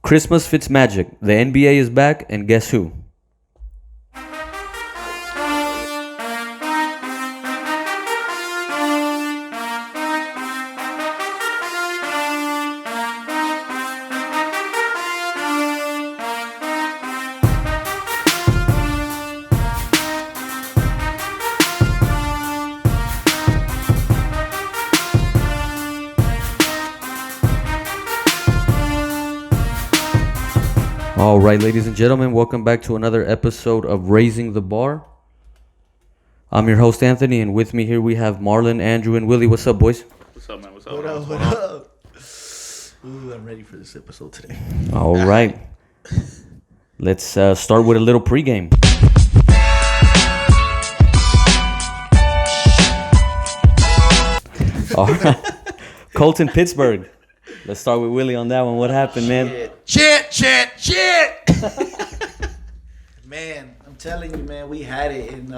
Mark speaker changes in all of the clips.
Speaker 1: Christmas Fitzmagic. The NBA is back, and guess who? All right, ladies and gentlemen, welcome back to another episode of Raising the Bar. I'm your host, Anthony, and with me here we have Marlon, Andrew, and Willie. What's up, boys?
Speaker 2: What's up, man? What's up?
Speaker 3: What up? What up? Ooh, I'm ready for this episode today.
Speaker 1: All right. Let's start with a little pregame. All right. Colton, Pittsburgh. Let's start with Willie on that one. What happened, man?
Speaker 3: Shit. Man, I'm telling you, man, we had it in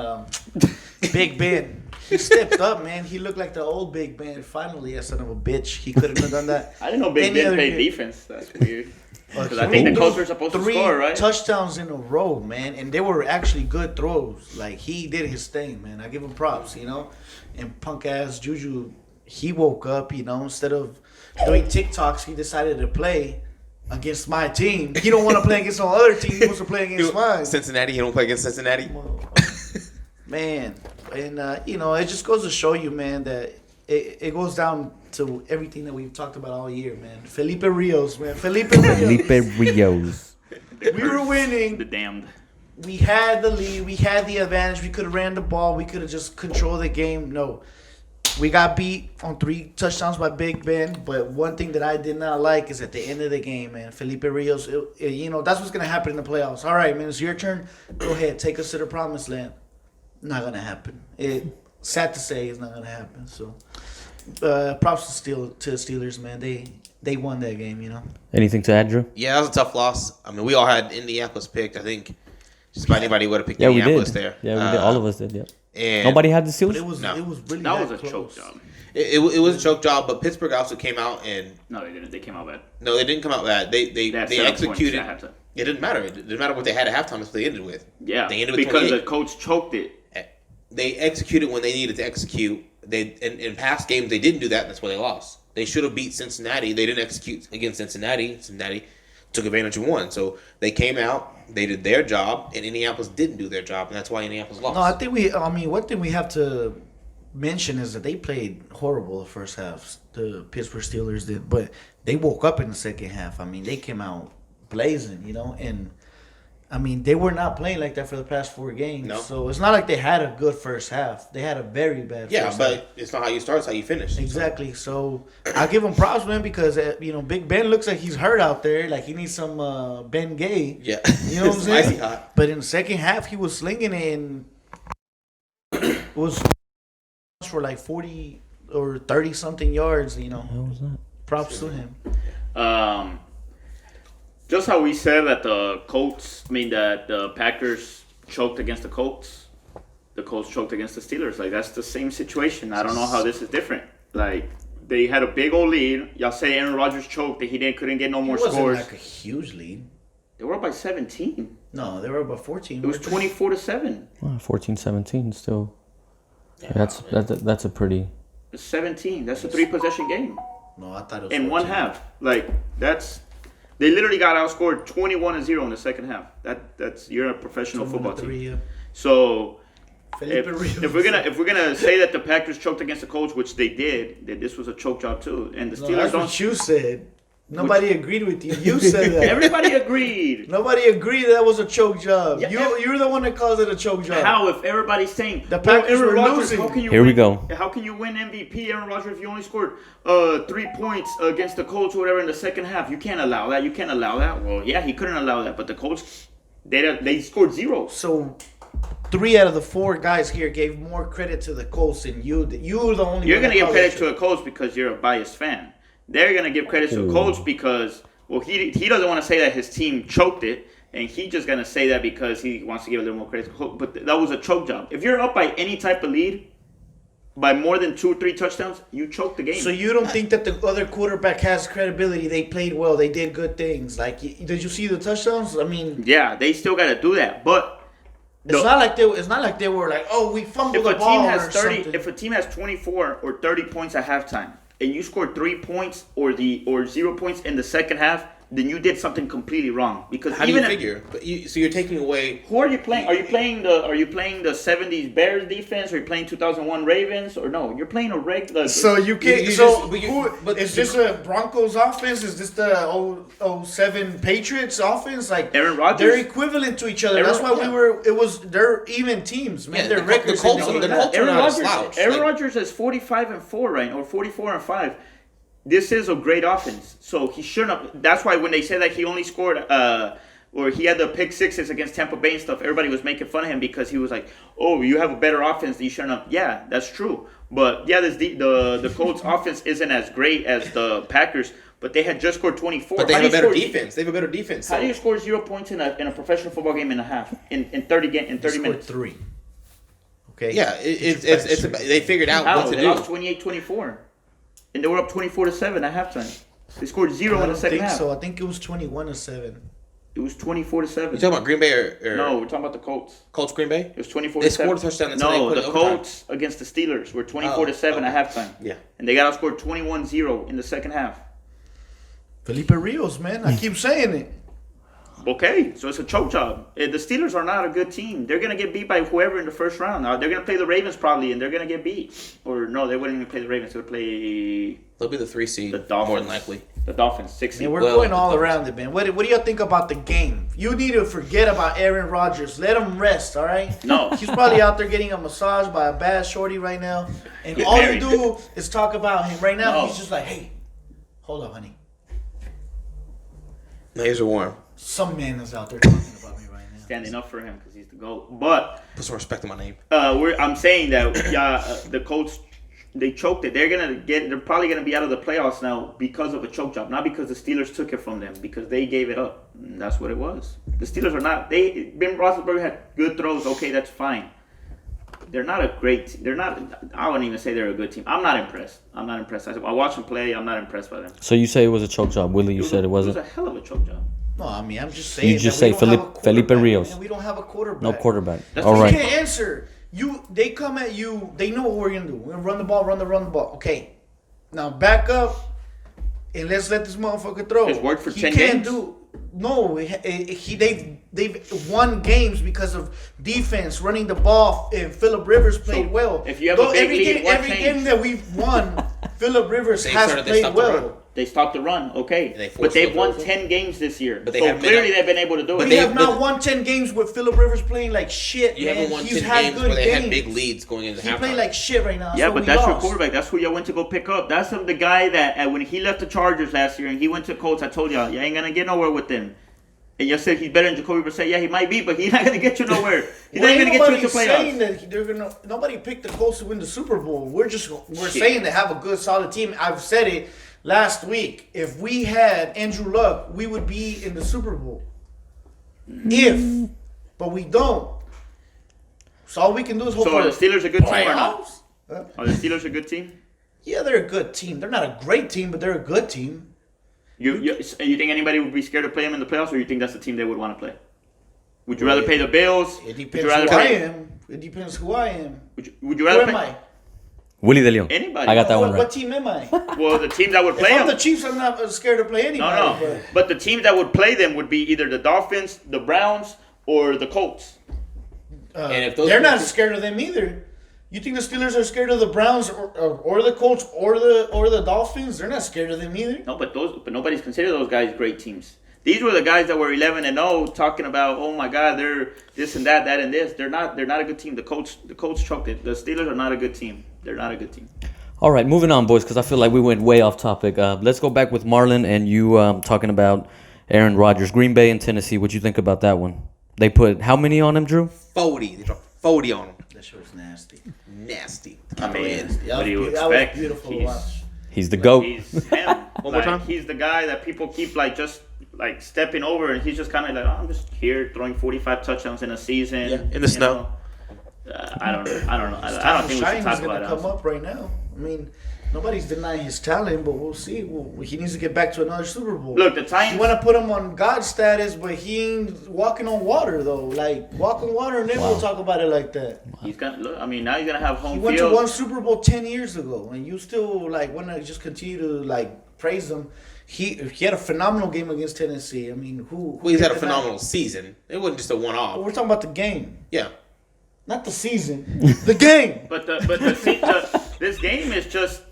Speaker 3: Big Ben. He stepped up, man. He looked like the old Big Ben. Finally, that son of a bitch. He couldn't have done that.
Speaker 2: I didn't know Big Ben played defense. That's weird. Because I think the Colts were supposed to score, right?
Speaker 3: 3 touchdowns in a row, man. And they were actually good throws. Like, he did his thing, man. I give him props, you know. And punk-ass Juju, he woke up, you know. Instead of doing TikToks, he decided to play against my team. He don't want to play against no other team. He wants to play against mine.
Speaker 4: Cincinnati, he don't play against Cincinnati.
Speaker 3: Man, and you know, it just goes to show you, man, that it goes down to everything that we've talked about all year, man. Felipe Rios, man. Felipe
Speaker 1: Rios.
Speaker 3: We were winning.
Speaker 2: The damned.
Speaker 3: We had the lead. We had the advantage. We could have ran the ball. We could have just controlled the game. No. We got beat on 3 touchdowns by Big Ben, but one thing that I did not like is at the end of the game, man, Felipe Rios, you know, that's what's going to happen in the playoffs. All right, man, it's your turn. Go ahead. Take us to the promised land. Not going to happen. Sad to say, it's not going to happen. So, props to the Steelers, man. They won that game, you know.
Speaker 1: Anything to add, Drew?
Speaker 4: Yeah, that was a tough loss. I mean, we all had Indianapolis picked. I think just about anybody would have picked Indianapolis there.
Speaker 1: Yeah, we did. All of us did, yeah.
Speaker 4: And
Speaker 1: nobody had the Steelers?
Speaker 3: But it was really
Speaker 2: That was a
Speaker 3: close.
Speaker 2: choke job.
Speaker 4: It was a choke job, but Pittsburgh also came out and
Speaker 2: No, they didn't. They came out bad.
Speaker 4: no, they didn't come out bad. They
Speaker 2: had 7 points
Speaker 4: executed.
Speaker 2: at halftime.
Speaker 4: It didn't matter. It didn't matter what they had at halftime. That's what they ended with.
Speaker 2: Yeah,
Speaker 4: they ended with
Speaker 2: because
Speaker 4: 28.
Speaker 2: the coach choked it.
Speaker 4: They executed when they needed to execute. They in past games they didn't do that. And that's why they lost. They should have beat Cincinnati. They didn't execute against Cincinnati. Cincinnati took advantage and won. So they came out, they did their job, and Indianapolis didn't do their job, and that's why Indianapolis lost.
Speaker 3: No, I mean, one thing we have to mention is that they played horrible the first half. The Pittsburgh Steelers did, but they woke up in the second half. I mean, they came out blazing, you know, and I mean, they were not playing like that for the past 4 games.
Speaker 4: No.
Speaker 3: So it's not like they had a good first half. They had a very bad
Speaker 4: Yeah,
Speaker 3: first
Speaker 4: but
Speaker 3: half.
Speaker 4: it's not how you start; it's how you finish.
Speaker 3: Exactly. So I give him props, man, because you know, Big Ben looks like he's hurt out there. Like he needs some Ben Gay.
Speaker 4: Yeah,
Speaker 3: You know what I'm saying?
Speaker 4: Spicy hot.
Speaker 3: But in the second half, he was slinging it and was for like 40 or 30 something yards. You know,
Speaker 1: What was that?
Speaker 3: props to him.
Speaker 2: Just how we said that that the Packers choked against the Colts choked against the Steelers. Like, that's the same situation. I don't know how this is different. Like, they had a big old lead. Y'all say Aaron Rodgers choked, that he couldn't get no more
Speaker 3: It wasn't
Speaker 2: scores.
Speaker 3: like a huge lead.
Speaker 2: They were up by 17.
Speaker 3: No, they were about 14.
Speaker 2: It was 24-7.
Speaker 1: 14-17 still. That's a pretty...
Speaker 2: It's 17. That's a 3-possession game.
Speaker 3: No, I thought it was
Speaker 2: In
Speaker 3: 14.
Speaker 2: one half. Like, they literally got outscored 21-0 in the second half. That's you're a professional football team. So if we're gonna say that the Packers choked against the Colts, which they did, that this was a choke job too, and the Steelers
Speaker 3: that's
Speaker 2: don't.
Speaker 3: what you said. Nobody agreed with you. You said that.
Speaker 2: Everybody agreed.
Speaker 3: Nobody agreed that was a choke job.
Speaker 2: Yeah,
Speaker 3: you're the one that calls it a choke job.
Speaker 2: How, if everybody's saying
Speaker 3: The Packers were losing.
Speaker 2: How can you
Speaker 1: Here
Speaker 2: win,
Speaker 1: we go.
Speaker 2: How can you win MVP, Aaron Rodgers, if you only scored 3 points against the Colts or whatever in the second half? You can't allow that. You can't allow that. Well, yeah, he couldn't allow that, but the Colts, they scored 0.
Speaker 3: So 3 out of the 4 guys here gave more credit to the Colts than you. You're the only.
Speaker 2: You're
Speaker 3: one
Speaker 2: gonna give
Speaker 3: that
Speaker 2: credit
Speaker 3: calls
Speaker 2: to
Speaker 3: it.
Speaker 2: the Colts because you're a biased fan. They're gonna give credit to the Colts because, well, he doesn't want to say that his team choked it, and he's just gonna say that because he wants to give a little more credit to the Colts. But that was a choke job. If you're up by any type of lead, by more than 2 or 3 touchdowns, you choke the game.
Speaker 3: So you don't think that the other quarterback has credibility? They played well. They did good things. Like, did you see the touchdowns? I mean,
Speaker 2: yeah, they still got to do that, but
Speaker 3: it's not like they were like, oh, we fumbled the ball or something.
Speaker 2: If a team has 24 or 30 points at halftime, and you score 3 points or 0 points in the second half, then you did something completely wrong. Because
Speaker 4: how do you figure? So you're taking away.
Speaker 2: Who are you playing? Are you playing the 70s Bears defense? Are you playing 2001 Ravens? Or no? You're playing a regular.
Speaker 3: So you can't. Is this a Broncos offense? Is this the 07 Patriots offense? Like
Speaker 2: Aaron Rodgers?
Speaker 3: They're equivalent to each other. That's why they're even teams, man. Their records.
Speaker 2: Aaron Rodgers is 45-4 right, or 44-5. This is a great offense, so he shouldn't have. That's why when they said that he only scored, or he had the pick sixes against Tampa Bay and stuff, everybody was making fun of him because he was like, "Oh, you have a better offense, you shouldn't have." Yeah, that's true. But yeah, the Colts' offense isn't as great as the Packers, but they had just scored 24.
Speaker 4: But they have a better defense. They have a better defense.
Speaker 2: How do you score 0 points in a professional football game in a half in 30 minutes?
Speaker 3: 3. Okay.
Speaker 4: Yeah, it's they figured out what to
Speaker 2: they
Speaker 4: do.
Speaker 2: lost 28-24. And they were up 24-7 at halftime. They scored 0 in the second half.
Speaker 3: So I think it was 21-7.
Speaker 2: It was 24-7.
Speaker 4: You talking about Green Bay or
Speaker 2: no? We're talking about the Colts.
Speaker 4: Colts Green Bay.
Speaker 2: It was 24-7.
Speaker 4: They scored a touchdown.
Speaker 2: No, the Colts against the Steelers were 24-7 at halftime.
Speaker 4: Yeah,
Speaker 2: and they got outscored 21-0 in the second half.
Speaker 3: Felipe Rios, man, I keep saying it.
Speaker 2: Okay, so it's a choke job. The Steelers are not a good team. They're going to get beat by whoever in the first round. Now, they're going to play the Ravens probably, and they're going to get beat. Or no, they wouldn't even play the Ravens. They'll play...
Speaker 4: They'll be the 3 seed,
Speaker 2: the Dolphins,
Speaker 4: more than likely.
Speaker 2: The Dolphins, 6 seed.
Speaker 3: Yeah, we're going all around it, man. What do you think about the game? You need to forget about Aaron Rodgers. Let him rest, all right?
Speaker 2: No.
Speaker 3: He's probably out there getting a massage by a bad shorty right now. And all you do is talk about him. Right now, he's just like, hey, hold up, honey.
Speaker 4: My ears are warm.
Speaker 3: Some man is out there talking about me right now.
Speaker 2: Standing up for him because he's the GOAT. But
Speaker 4: put some respect on my name.
Speaker 2: I'm saying that the Colts, they choked it. They're probably gonna be out of the playoffs now because of a choke job, not because the Steelers took it from them, because they gave it up. And that's what it was. The Steelers are not. Ben Roethlisberger had good throws. Okay, that's fine. They're not a great. They're not. I wouldn't even say they're a good team. I'm not impressed. I watch them play. I'm not impressed by them.
Speaker 1: So you say it was a choke job, Willie? You said it wasn't.
Speaker 2: It was a hell of a choke job.
Speaker 3: No, I mean, I'm just saying.
Speaker 1: You just say Felipe Rios.
Speaker 3: And we don't have a quarterback.
Speaker 1: No quarterback.
Speaker 2: That's
Speaker 1: all right.
Speaker 3: You can't answer. They come at you. They know what we're gonna do. We're gonna run the ball. Okay. Now back up, and let's let this motherfucker throw.
Speaker 2: It's worked for 10
Speaker 3: can't
Speaker 2: games.
Speaker 3: They've won games because of defense, running the ball, and Phillip Rivers played well.
Speaker 2: If you have a big lead,
Speaker 3: every game that we've won, Phillip Rivers has played well.
Speaker 2: They stopped the run, okay. But they've won 10 games this year. But clearly they've been able to do it.
Speaker 3: We have not won 10 games with Phillip Rivers playing like shit,
Speaker 4: you
Speaker 3: man.
Speaker 4: haven't won
Speaker 3: He's
Speaker 4: 10
Speaker 3: had
Speaker 4: games
Speaker 3: good
Speaker 4: where they
Speaker 3: games.
Speaker 4: had big leads going into halftime.
Speaker 3: He played like shit right now.
Speaker 2: Yeah, but that's your quarterback. That's who y'all went to go pick up. That's the guy that when he left the Chargers last year and he went to Colts, I told y'all, you ain't going to get nowhere with him. And you said he's better than Jacoby Brissett. Yeah, he might be, but he's not going to get you nowhere. He's not even going to get you into playoffs.
Speaker 3: Nobody picked the Colts to win the Super Bowl. We're saying they have a good, solid team. I've said it last week. If we had Andrew Luck, we would be in the Super Bowl. But we don't. So all we can do is hope.
Speaker 2: So are the Steelers a good team or not?
Speaker 3: Huh?
Speaker 2: Are the Steelers a good team?
Speaker 3: Yeah, they're a good team. They're not a great team, but they're a good team.
Speaker 2: You think anybody would be scared to play them in the playoffs, or you think that's the team they would want to play? Would you rather play the Bills?
Speaker 3: It depends who I am. It depends who I am.
Speaker 2: Would you rather
Speaker 3: Who
Speaker 2: play?
Speaker 3: am I?
Speaker 1: Willie De Leon.
Speaker 2: Anybody.
Speaker 1: I got that one right.
Speaker 3: What team am I?
Speaker 2: Well, the team that would play
Speaker 3: If
Speaker 2: them.
Speaker 3: I'm the Chiefs, I'm not scared to play anybody.
Speaker 2: No. But the teams that would play them would be either the Dolphins, the Browns, or the Colts.
Speaker 4: And if those
Speaker 3: they're not scared of them either. You think the Steelers are scared of the Browns or the Colts or the Dolphins? They're not scared of them either.
Speaker 2: No, but nobody's considered those guys great teams. These were the guys that were 11-0, talking about, oh my God, they're this and that and this. They're not a good team. The Colts choked it. The Steelers are not a good team. They're not a good team.
Speaker 1: All right, moving on, boys, because I feel like we went way off topic. Let's go back with Marlon and you talking about Aaron Rodgers, Green Bay and Tennessee. What'd you think about that one? They put how many on him, Drew?
Speaker 4: 40. They dropped 40 on him.
Speaker 3: That shit was nasty.
Speaker 4: Nasty.
Speaker 2: I mean,
Speaker 3: That
Speaker 2: what do you
Speaker 3: was
Speaker 2: expect?
Speaker 3: beautiful to watch.
Speaker 1: He's the GOAT.
Speaker 2: He's him.
Speaker 4: One more time?
Speaker 2: He's the guy that people keep just stepping over, and he's just kind of like, oh, I'm just here throwing 45 touchdowns in a season.
Speaker 4: Yeah, in the snow.
Speaker 2: I don't know. I don't think we should talk about
Speaker 3: going to come up right now. I mean, nobody's denying his talent, but we'll see. He needs to get back to another Super Bowl.
Speaker 2: Look, the Titans.
Speaker 3: You want to put him on God status, but he ain't walking on water though. Like walk on water, and then we'll talk about it like that.
Speaker 2: He's gonna look. I mean, now he's gonna have home
Speaker 3: He went
Speaker 2: field.
Speaker 3: to one Super Bowl 10 years ago, and you still like want to just continue to like praise him. He had a phenomenal game against Tennessee. I mean, who
Speaker 4: Well, he's had a phenomenal season. It wasn't just a one-off.
Speaker 3: But we're talking about the game,
Speaker 4: Yeah.
Speaker 3: not the season. The game.
Speaker 2: But this game is just,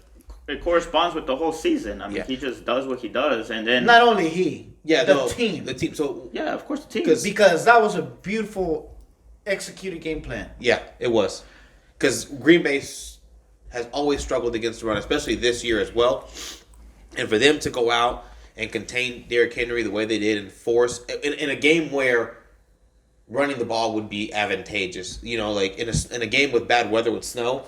Speaker 2: it corresponds with the whole season. I mean, he just does what he does, and then
Speaker 3: Not only he,
Speaker 4: Yeah,
Speaker 3: the team.
Speaker 4: The team. So
Speaker 2: yeah, of course the team.
Speaker 3: Because that was a beautiful executed game plan.
Speaker 4: yeah, it was. Because Green Bay has always struggled against the run, especially this year as well. And for them to go out and contain Derrick Henry the way they did and force in a game where running the ball would be advantageous, you know, like in a game with bad weather with snow,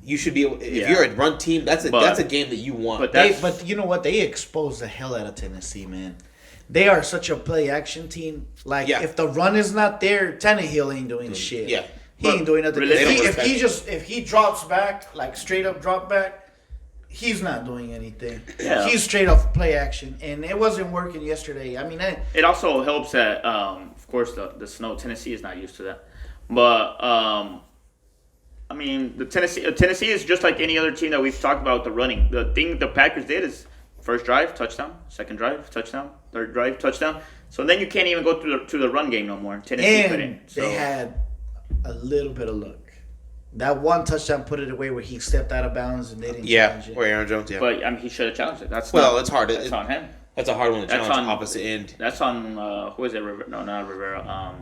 Speaker 4: you should be able, if you're a run team, that's a game that you want.
Speaker 3: But you know what? They exposed the hell out of Tennessee, man. They are such a play action team. Like if the run is not there, Tannehill ain't doing shit.
Speaker 4: Yeah.
Speaker 3: He ain't doing nothing.
Speaker 2: Really,
Speaker 3: If he drops back, like straight up drop back, he's not doing anything.
Speaker 2: Yeah.
Speaker 3: He's straight off play action, and it wasn't working yesterday. I mean,
Speaker 2: it also helps that, of course, the snow. Tennessee is not used to that, but I mean, the Tennessee is just like any other team that we've talked about. The running, the thing the Packers did is first drive touchdown, second drive touchdown, third drive touchdown. So then you can't even go to the run game no more. Tennessee couldn't. So
Speaker 3: they had a little bit of luck. That one touchdown put it away where he stepped out of bounds and they didn't challenge it.
Speaker 4: Where Aaron Jones,
Speaker 2: But I mean, he should have challenged it.
Speaker 4: It's hard.
Speaker 2: That's on him.
Speaker 4: That's a hard one to
Speaker 2: That's
Speaker 4: challenge
Speaker 2: on
Speaker 4: opposite end.
Speaker 2: That's on who is it? No, not Rivera.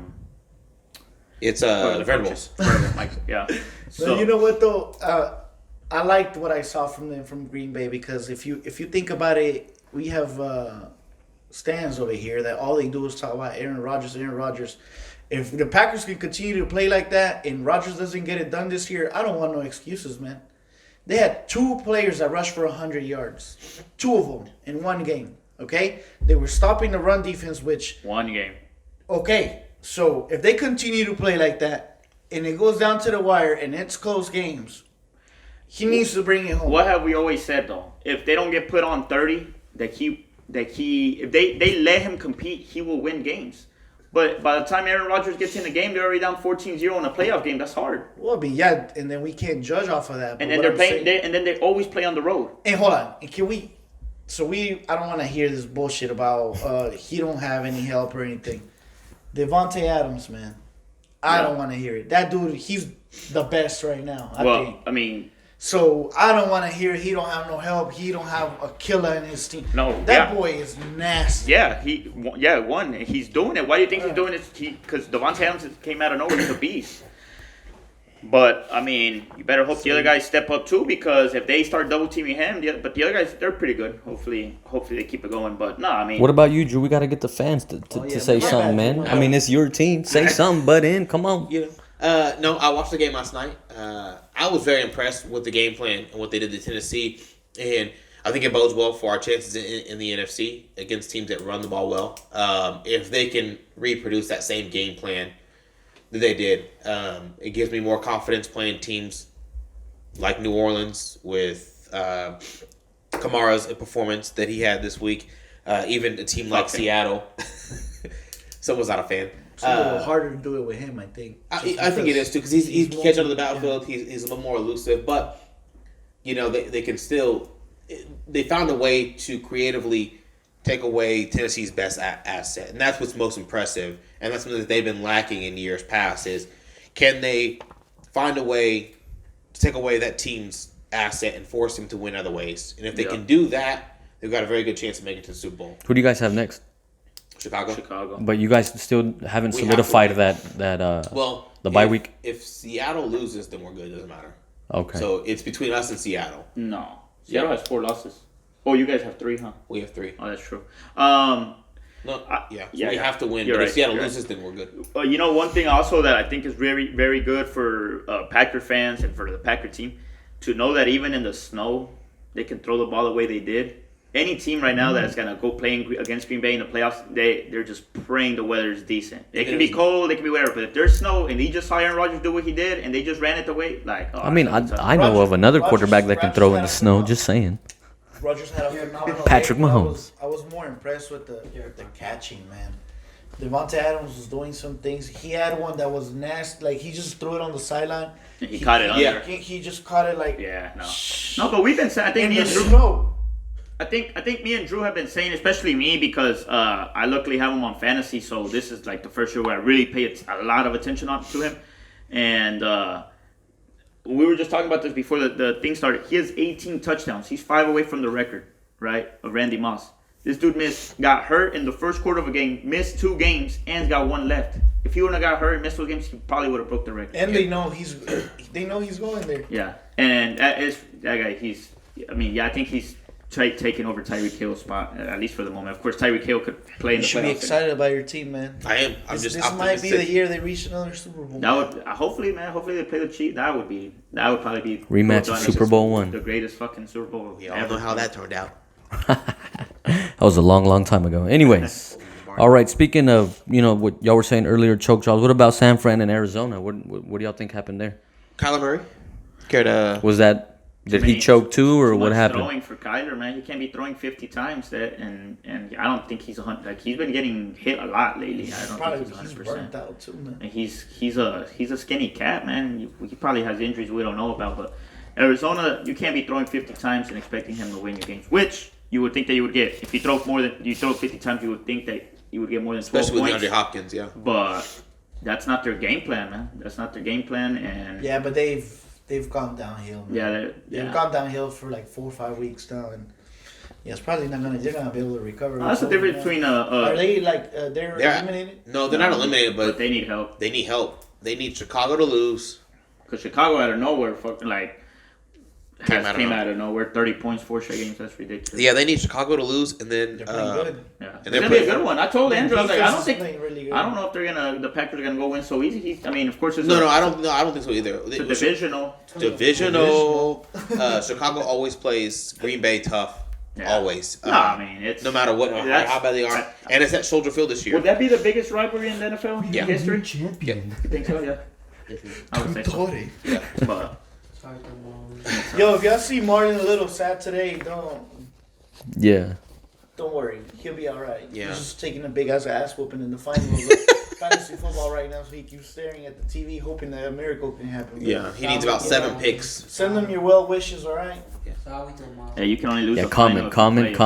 Speaker 4: It's Venables.
Speaker 2: Yeah.
Speaker 3: So you know what though, I liked what I saw from Green Bay because if you think about it, we have stands over here that all they do is talk about Aaron Rodgers. If the Packers can continue to play like that and Rodgers doesn't get it done this year, I don't want no excuses, man. They had 2 players that rushed for 100 yards. 2 of them in one game, okay? They were stopping the run defense, which...
Speaker 2: One game.
Speaker 3: Okay, so if they continue to play like that and it goes down to the wire and it's close games, he needs to bring it home.
Speaker 2: What have we always said, though? If they don't get put on 30, if they let him compete, he will win games. But by the time Aaron Rodgers gets in the game, they're already down 14-0 in a playoff game. That's hard.
Speaker 3: Well, I mean, yeah, and then we can't judge off of that.
Speaker 2: And then they're playing, and then they always play on the road.
Speaker 3: And hold on, can we? So I don't want to hear this bullshit about he don't have any help or anything. Devontae Adams, man, I don't want to hear it. That dude, he's the best right now. I think.
Speaker 2: I mean.
Speaker 3: So I don't want to hear he don't have no help. He don't have a killer in his team.
Speaker 2: No,
Speaker 3: that boy is nasty.
Speaker 2: Yeah, one. He's doing it. Why do you think he's doing it? Because Devontae Adams came out of nowhere. He's a beast. But I mean, you better hope the other guys step up too, because if they start double teaming him, but the other guys, they're pretty good. Hopefully they keep it going. But no, I mean,
Speaker 1: what about you, Drew? We gotta get the fans to say something, man. I mean, it's your team. Say something, butt in. Come on.
Speaker 4: No, I watched the game last night. I was very impressed with the game plan and what they did to Tennessee, and I think it bodes well for our chances in the NFC against teams that run the ball well. If they can reproduce that same game plan that they did, it gives me more confidence playing teams like New Orleans with Kamara's performance that he had this week. Even a team like Seattle. Someone's not a fan.
Speaker 3: It's a little harder to do it with him, I think.
Speaker 4: I think it is too, because he's catch onto the battlefield. Yeah. He's a little more elusive, but they can still. They found a way to creatively take away Tennessee's best asset, and that's what's most impressive. And that's something that they've been lacking in years past. Is can they find a way to take away that team's asset and force him to win other ways? And if they can do that, they've got a very good chance of making it to the Super Bowl.
Speaker 1: Who do you guys have next?
Speaker 4: Chicago.
Speaker 1: But you guys still haven't solidified the bye week?
Speaker 4: If Seattle loses, then we're good. It doesn't matter.
Speaker 1: Okay.
Speaker 4: So it's between us and Seattle.
Speaker 2: No. Seattle has 4 losses. Oh, you guys have 3, huh?
Speaker 4: We have 3.
Speaker 2: Oh, that's true.
Speaker 4: We have to win. But if Seattle loses, then we're good.
Speaker 2: One thing also that I think is very, very good for Packer fans and for the Packer team, to know that even in the snow, they can throw the ball the way they did. any team right now that's gonna go playing against Green Bay in the playoffs, they're just praying the weather is decent. It can be cold, it can be whatever, but if there's snow and he just saw Aaron Rodgers do what he did and they just ran it away, like.
Speaker 1: I mean, I know of another quarterback that can throw in the snow. Just saying.
Speaker 3: Rodgers had a phenomenal
Speaker 1: Patrick
Speaker 3: game.
Speaker 1: Mahomes.
Speaker 3: I was more impressed with the catching, man. Devontae Adams was doing some things. He had one that was nasty. Like, he just threw it on the sideline.
Speaker 2: He caught it under.
Speaker 3: He just caught it like.
Speaker 2: Yeah, no, but we've been saying. I think
Speaker 3: in
Speaker 2: me
Speaker 3: the
Speaker 2: and Drew.
Speaker 3: snow.
Speaker 2: I think me and Drew have been saying, especially me, because I luckily have him on fantasy, so this is like the first year where I really pay a lot of attention to him. And we were just talking about this before the thing started. He has 18 touchdowns. He's 5 away from the record, right, of Randy Moss. This dude got hurt in the first quarter of a game, missed 2 games, and got 1 left. If he wouldn't have got hurt and missed those games, he probably would have broke the record.
Speaker 3: And they know he's going there.
Speaker 2: Yeah, and that guy. I think he's taking over Tyreek Hill's spot, at least for the moment. Of course, Tyreek Hill could play in the playoffs.
Speaker 3: You should be excited about your team, man.
Speaker 4: I am.
Speaker 3: This might be the year they reach another Super Bowl.
Speaker 2: That would hopefully they play the Chiefs. That would probably be
Speaker 1: Rematch of Super Bowl 1.
Speaker 2: The greatest fucking Super Bowl.
Speaker 4: We all know how that turned out.
Speaker 1: That was a long time ago. Anyways, all right. Speaking of, what y'all were saying earlier, choke jobs. What about San Fran and Arizona? What do y'all think happened there?
Speaker 4: Kyler Murray. Care to?
Speaker 1: Was that? Did he choke too, or what happened?
Speaker 2: Throwing for Kyler, man. He can't be throwing 50 times and I don't think he's he's been getting hit a lot lately. I don't think he's 100%.
Speaker 3: Burnt out too, man.
Speaker 2: And he's a skinny cat, man. He probably has injuries we don't know about, but Arizona, you can't be throwing 50 times and expecting him to win your games, which you would think that you would get. If you throw 50 times, you would think that you would get more than 12
Speaker 4: Especially
Speaker 2: points.
Speaker 4: with DeAndre Hopkins, yeah.
Speaker 2: But that's not their game plan, man. That's not their game plan, and
Speaker 3: Yeah, but they've gone downhill, man. They've gone downhill for like 4 or 5 weeks now, and it's probably they're gonna be able to recover.
Speaker 2: That's the difference between
Speaker 3: Are they like they're eliminated?
Speaker 4: No, they're not eliminated, but
Speaker 2: they need help.
Speaker 4: They need help. They need Chicago to lose.
Speaker 2: Because Chicago out of nowhere, fucking came out of nowhere. 30 points, 4 straight games. That's ridiculous.
Speaker 4: Yeah, they need Chicago to lose, and then
Speaker 3: They're playing good.
Speaker 2: Yeah,
Speaker 4: and
Speaker 2: it's gonna be a good one. I told Andrew, I was like, I don't know if the Packers are gonna go win so easy. Of course, it's
Speaker 4: I don't think so either.
Speaker 2: It's a divisional.
Speaker 4: Chicago always plays Green Bay tough.
Speaker 2: Yeah.
Speaker 4: Always.
Speaker 2: It's
Speaker 4: no matter what, how bad they are, and it's at Soldier Field this year.
Speaker 2: Would that be the biggest rivalry in the NFL history?
Speaker 5: Champion.
Speaker 2: You think so? Yeah. I would say so.
Speaker 4: Yeah.
Speaker 2: But
Speaker 3: Yo, if y'all see Martin a little sad today, don't worry. He'll be all right.
Speaker 4: Yeah.
Speaker 3: He's just taking a big ass whooping in the final of fantasy football right now, so he keeps staring at the TV, hoping that a miracle can happen.
Speaker 4: Yeah, he needs about 7 picks.
Speaker 3: Send them your well wishes, all right?
Speaker 2: yeah, you can only lose.
Speaker 1: Yeah,
Speaker 2: a final
Speaker 1: comment.
Speaker 2: if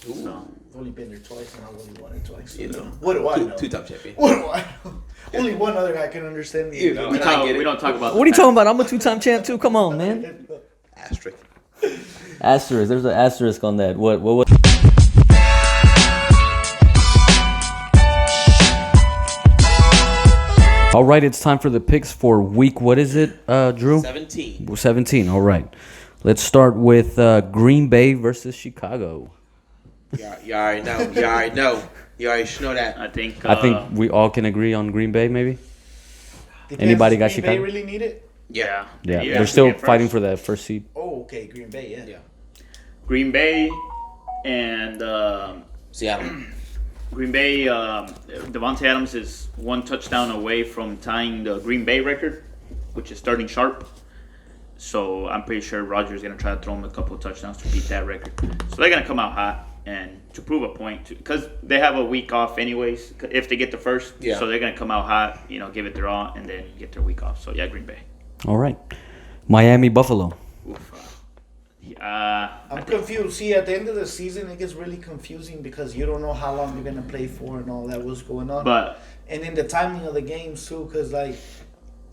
Speaker 2: you play. So.
Speaker 3: I've only been there twice, and I've only won it twice. What do I know?
Speaker 4: 2-time champion.
Speaker 3: What do I know? Only one other guy can understand me.
Speaker 2: We don't talk about.
Speaker 1: What are you talking about? I'm a 2-time champ too. Come on, man.
Speaker 4: Asterisk.
Speaker 1: Asterisk. There's an asterisk on that. What? All right, it's time for the picks for week. What is it, Drew?
Speaker 4: 17.
Speaker 1: 17. All right. Let's start with Green Bay versus Chicago.
Speaker 4: You already know. You already should know that.
Speaker 2: I think
Speaker 1: we all can agree on Green Bay, maybe.
Speaker 3: Depends.
Speaker 1: Anybody got
Speaker 3: Green
Speaker 1: Chicago?
Speaker 3: Bay really need it?
Speaker 2: Yeah.
Speaker 1: They're still fighting for that first seed.
Speaker 3: Oh, okay, Green Bay, yeah.
Speaker 2: Green Bay and
Speaker 4: Seattle.
Speaker 2: Green Bay. Devontae Adams is 1 touchdown away from tying the Green Bay record, which is starting sharp. So I'm pretty sure Rodgers is going to try to throw him a couple of touchdowns to beat that record. So they're going to come out hot and to prove a point, because they have a week off anyways if they get the first.
Speaker 4: Yeah.
Speaker 2: So they're going to come out hot, give it their all, and then get their week off. So yeah, Green Bay.
Speaker 1: All right. Miami, Buffalo.
Speaker 3: I'm confused. See, at the end of the season, it gets really confusing because you don't know how long you're going to play for and all that, what's going on. And then the timing of the games, too, because,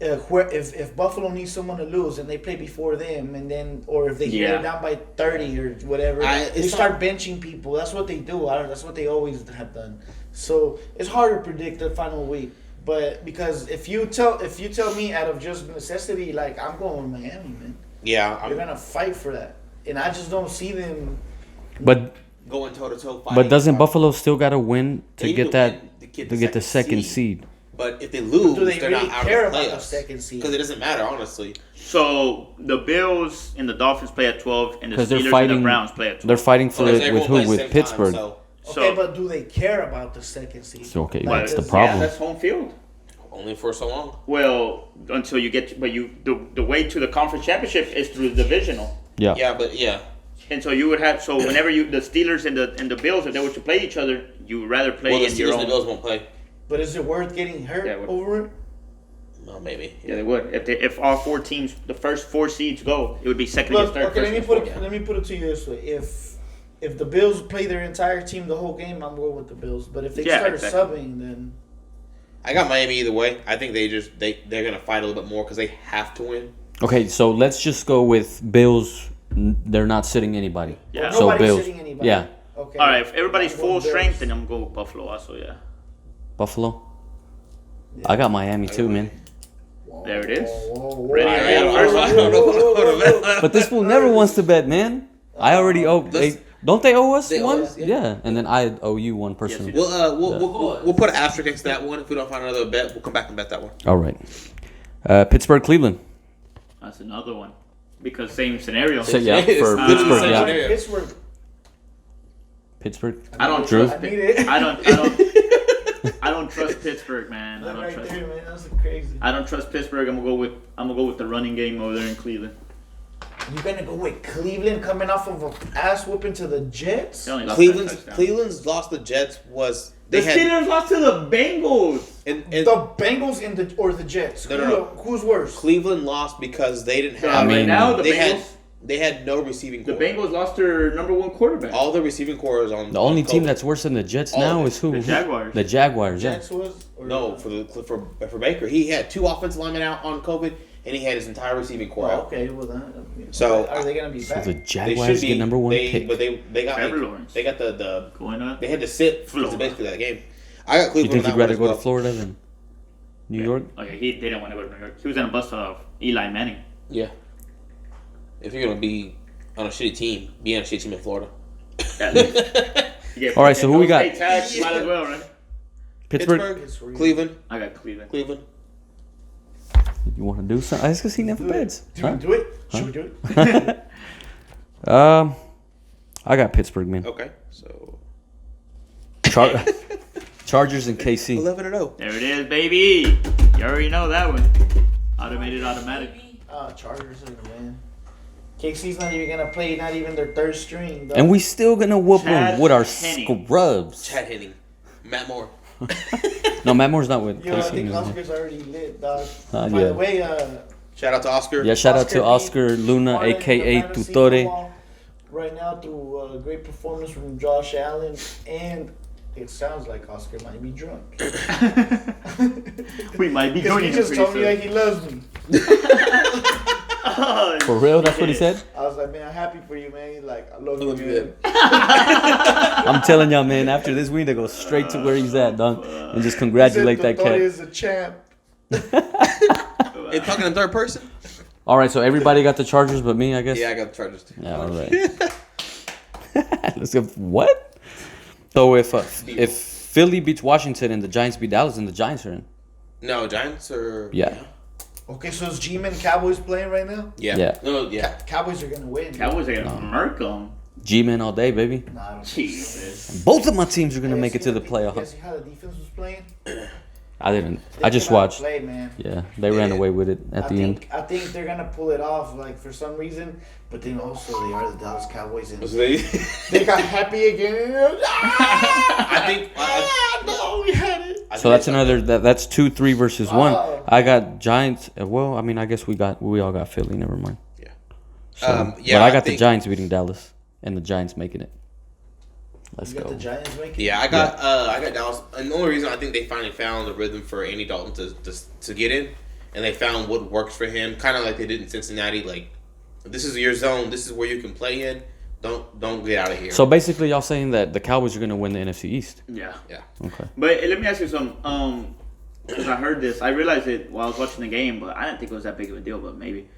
Speaker 3: if Buffalo needs someone to lose and they play before them, and then, or if they get down by 30 or whatever, they start benching people. That's what they do. That's what they always have done. So it's hard to predict the final week. But because if you tell me out of just necessity, I'm going with Miami, man.
Speaker 4: Yeah,
Speaker 3: They're gonna fight for that, and I just don't see them.
Speaker 1: But
Speaker 4: going toe to toe.
Speaker 1: But doesn't Buffalo still got to win to get that to get the second seed?
Speaker 4: But if they lose,
Speaker 3: Do they
Speaker 4: they're
Speaker 3: really
Speaker 4: not out
Speaker 3: care
Speaker 4: of the
Speaker 3: about the
Speaker 4: playoffs.
Speaker 3: second seed?
Speaker 4: Because it doesn't matter, honestly.
Speaker 2: So the Bills and the Dolphins play at 12, and the
Speaker 1: 'Cause they're
Speaker 2: Steelers and
Speaker 1: fighting-
Speaker 2: the Browns play at 12.
Speaker 1: They're fighting for
Speaker 4: Because
Speaker 1: it with
Speaker 4: everyone
Speaker 1: who?
Speaker 4: plays
Speaker 1: With
Speaker 4: the same time,
Speaker 1: Pittsburgh.
Speaker 4: so
Speaker 3: Okay,
Speaker 2: So-
Speaker 3: but do they care about the second seed?
Speaker 1: So, okay,
Speaker 2: But-
Speaker 1: that's the
Speaker 2: Yeah,
Speaker 1: problem.
Speaker 2: that's home field.
Speaker 4: only for so long.
Speaker 2: Well, until you get, the way to the conference championship is through the divisional.
Speaker 1: Yeah.
Speaker 4: Yeah, but yeah.
Speaker 2: And so you would have, so whenever the Steelers and the Bills, if they were to play each other, you would rather play
Speaker 4: Well, the
Speaker 2: in your
Speaker 4: Steelers
Speaker 2: own.
Speaker 4: and the Bills won't play.
Speaker 3: But is it worth getting hurt
Speaker 2: Yeah, it would.
Speaker 3: over it?
Speaker 4: Well, maybe.
Speaker 2: Yeah, they would. If all 4 teams, the first 4 seeds go, it would be second
Speaker 3: Look,
Speaker 2: against third.
Speaker 3: okay,
Speaker 2: first against fourth.
Speaker 3: let me put it to you this way: if the Bills play their entire team the whole game, I'm going with the Bills. But if they
Speaker 2: Yeah,
Speaker 3: start
Speaker 2: exactly.
Speaker 3: subbing, then
Speaker 4: I got Miami either way. I think they're gonna fight a little bit more because they have to win.
Speaker 1: Okay, so let's just go with Bills. They're not sitting anybody.
Speaker 2: Yeah.
Speaker 1: So
Speaker 3: nobody's
Speaker 1: Bills.
Speaker 3: sitting anybody.
Speaker 1: Yeah.
Speaker 3: Okay.
Speaker 2: All right, if everybody's
Speaker 3: I'm going
Speaker 2: full
Speaker 3: Bills.
Speaker 2: strength, then I'm going with Buffalo also, yeah.
Speaker 1: Buffalo. I got Miami too, man.
Speaker 2: There it is.
Speaker 3: Whoa,
Speaker 2: Ready?
Speaker 4: I don't know.
Speaker 1: But this fool never wants to bet, man. I already owe. Don't they owe us
Speaker 4: They owe
Speaker 1: one?
Speaker 4: us, yeah.
Speaker 1: Yeah, and then I owe you one personally.
Speaker 2: you
Speaker 4: We'll put an asterisk next to that one. If we don't find another bet, we'll come back and bet that one.
Speaker 1: All right. Pittsburgh, Cleveland.
Speaker 2: That's another one. Because same scenario.
Speaker 1: So, yeah,
Speaker 4: It's
Speaker 1: for
Speaker 4: the
Speaker 1: Pittsburgh,
Speaker 4: same
Speaker 1: yeah.
Speaker 4: scenario.
Speaker 3: Pittsburgh.
Speaker 1: Pittsburgh.
Speaker 2: I don't
Speaker 1: Drew?
Speaker 2: trust
Speaker 3: I need
Speaker 2: it.
Speaker 3: it.
Speaker 2: I don't trust Pittsburgh, man. I
Speaker 3: That
Speaker 2: don't
Speaker 3: right
Speaker 2: trust.
Speaker 3: there, man. That's crazy.
Speaker 2: I don't trust Pittsburgh. I'm gonna go with the running game over there in Cleveland.
Speaker 3: You're gonna go with Cleveland coming off of a ass whooping to the Jets?
Speaker 2: They only lost by a touchdown.
Speaker 4: Cleveland's lost the Jets was
Speaker 2: The
Speaker 4: they had
Speaker 2: Steelers lost to the Bengals.
Speaker 4: and
Speaker 3: The Bengals or the Jets?
Speaker 4: No.
Speaker 3: Who's worse?
Speaker 4: Cleveland lost because they didn't have.
Speaker 1: I mean,
Speaker 2: right now the
Speaker 4: they
Speaker 2: Bengals.
Speaker 4: had they had no receiving
Speaker 2: The
Speaker 4: core.
Speaker 2: Bengals lost their number 1 quarterback.
Speaker 4: All the receiving core is on.
Speaker 1: The only
Speaker 4: on
Speaker 1: team
Speaker 4: COVID.
Speaker 1: that's worse than the Jets
Speaker 4: All
Speaker 1: now
Speaker 4: of it.
Speaker 1: is who?
Speaker 2: The Jaguars.
Speaker 1: The Jaguars, yeah.
Speaker 3: Jets was? Or
Speaker 4: No, for Baker, he had 2 offensive linemen out on COVID, and he had his entire receiving core
Speaker 3: Oh,
Speaker 4: out.
Speaker 3: okay, well then.
Speaker 4: So,
Speaker 3: are they gonna be
Speaker 1: So
Speaker 3: back?
Speaker 1: the
Speaker 4: They
Speaker 1: Jaguars
Speaker 4: should be
Speaker 1: get number 1 pick.
Speaker 4: but they got
Speaker 2: Trevor
Speaker 4: like,
Speaker 2: Lawrence.
Speaker 4: they got the
Speaker 2: Going up.
Speaker 4: they had to sit for
Speaker 2: Florida.
Speaker 4: basically that game. I got
Speaker 1: You
Speaker 4: Cleveland.
Speaker 1: think
Speaker 4: on
Speaker 1: you'd
Speaker 4: that
Speaker 1: rather
Speaker 4: one
Speaker 1: go
Speaker 4: as
Speaker 1: to
Speaker 4: well.
Speaker 1: Florida than New York?
Speaker 2: Okay, he didn't want to go to New York. He was gonna bust off Eli Manning.
Speaker 4: Yeah. If you're gonna be on a shitty team, be on a shitty team in Florida.
Speaker 1: All right, so who we got?
Speaker 2: Tax, might as well, right?
Speaker 1: Pittsburgh?
Speaker 4: Cleveland.
Speaker 2: I got Cleveland.
Speaker 4: Cleveland.
Speaker 1: You want to do something? That's because he never bets.
Speaker 3: Do we do it? Should we do it?
Speaker 1: I got Pittsburgh, man.
Speaker 4: Okay, so
Speaker 1: Chargers and KC.
Speaker 4: 11-0.
Speaker 2: There it is, baby. You already know that one. Automated, automatic.
Speaker 3: Chargers are gonna win. KC's not even gonna play, not even their third string. Dog.
Speaker 1: And we still gonna whoop them
Speaker 2: Chad
Speaker 1: with our
Speaker 2: Henne.
Speaker 1: scrubs.
Speaker 4: Chad Henning. Matt Moore.
Speaker 1: No, Matt Moore's not with
Speaker 3: Yo, I
Speaker 1: KC.
Speaker 3: think
Speaker 1: anymore.
Speaker 3: Oscar's already lit, dog.
Speaker 1: Yeah.
Speaker 3: By the way,
Speaker 4: Shout out to Oscar.
Speaker 1: Yeah, shout out to
Speaker 3: Oscar
Speaker 1: Oscar Luna,
Speaker 3: won the
Speaker 1: aka
Speaker 3: fantasy
Speaker 1: Tutore.
Speaker 3: football right now through a great performance from Josh Allen, and it sounds like Oscar might be drunk.
Speaker 2: We might be
Speaker 3: Because
Speaker 2: joining
Speaker 3: he
Speaker 2: him
Speaker 3: just
Speaker 2: pretty
Speaker 3: told me
Speaker 2: soon.
Speaker 3: like he loves me.
Speaker 2: Oh,
Speaker 1: For real, that's what he said.
Speaker 3: I was like, man, I'm happy for you, man. He's like, I love you,
Speaker 4: love you,
Speaker 3: man.
Speaker 1: I'm telling y'all, man. After this, we need to go straight to where he's at, dog, and just congratulate that
Speaker 3: Tony
Speaker 1: cat.
Speaker 3: is a champ.
Speaker 4: Hey, talking in third person?
Speaker 1: All right, so everybody got the Chargers, but me, I guess.
Speaker 4: Yeah, I got the Chargers too.
Speaker 1: Yeah, all right. Let's go. What? So if Philly beats Washington and the Giants beat Dallas, then the Giants are in.
Speaker 4: No, Giants or
Speaker 1: Yeah.
Speaker 3: Okay, so is G-Man Cowboys playing right now?
Speaker 4: Yeah.
Speaker 1: Yeah.
Speaker 4: No, yeah.
Speaker 3: Cowboys are gonna win.
Speaker 2: Cowboys are gonna murk them.
Speaker 1: G-men all day, baby.
Speaker 3: Nah, I don't think so.
Speaker 2: Jesus.
Speaker 1: Both of my teams are gonna
Speaker 3: You
Speaker 1: make it
Speaker 3: see
Speaker 1: to the
Speaker 3: You
Speaker 1: playoffs.
Speaker 3: guys see how the defense was playing?
Speaker 1: I didn't.
Speaker 3: They
Speaker 1: I just
Speaker 3: cannot
Speaker 1: watched.
Speaker 3: Play, man.
Speaker 1: Yeah, they ran away with it at the end.
Speaker 3: I think they're gonna pull it off, like for some reason. But then also they are the Dallas Cowboys, and they got happy again.
Speaker 4: I think.
Speaker 3: No, we had it.
Speaker 1: So that's another. That's 2-3 versus 1.
Speaker 3: Oh.
Speaker 1: I got Giants. Well, I mean, I guess we all got Philly. Never mind.
Speaker 4: Yeah.
Speaker 1: So,
Speaker 4: Yeah,
Speaker 1: but I
Speaker 4: I
Speaker 1: got the
Speaker 4: think-
Speaker 1: Giants beating Dallas and the Giants making it. Let's
Speaker 3: You got
Speaker 1: go.
Speaker 3: the Giants making.
Speaker 4: Yeah, I got Dallas, and the only reason I think they finally found the rhythm for Andy Dalton to get in, and they found what works for him, kind of like they did in Cincinnati. Like, this is your zone. This is where you can play in. Don't get out of here.
Speaker 1: So basically, y'all saying that the Cowboys are gonna win the NFC East.
Speaker 2: Yeah.
Speaker 4: yeah,
Speaker 1: Okay.
Speaker 2: But let me ask you something. Because I heard this, I realized it while I was watching the game, but I didn't think it was that big of a deal. But maybe.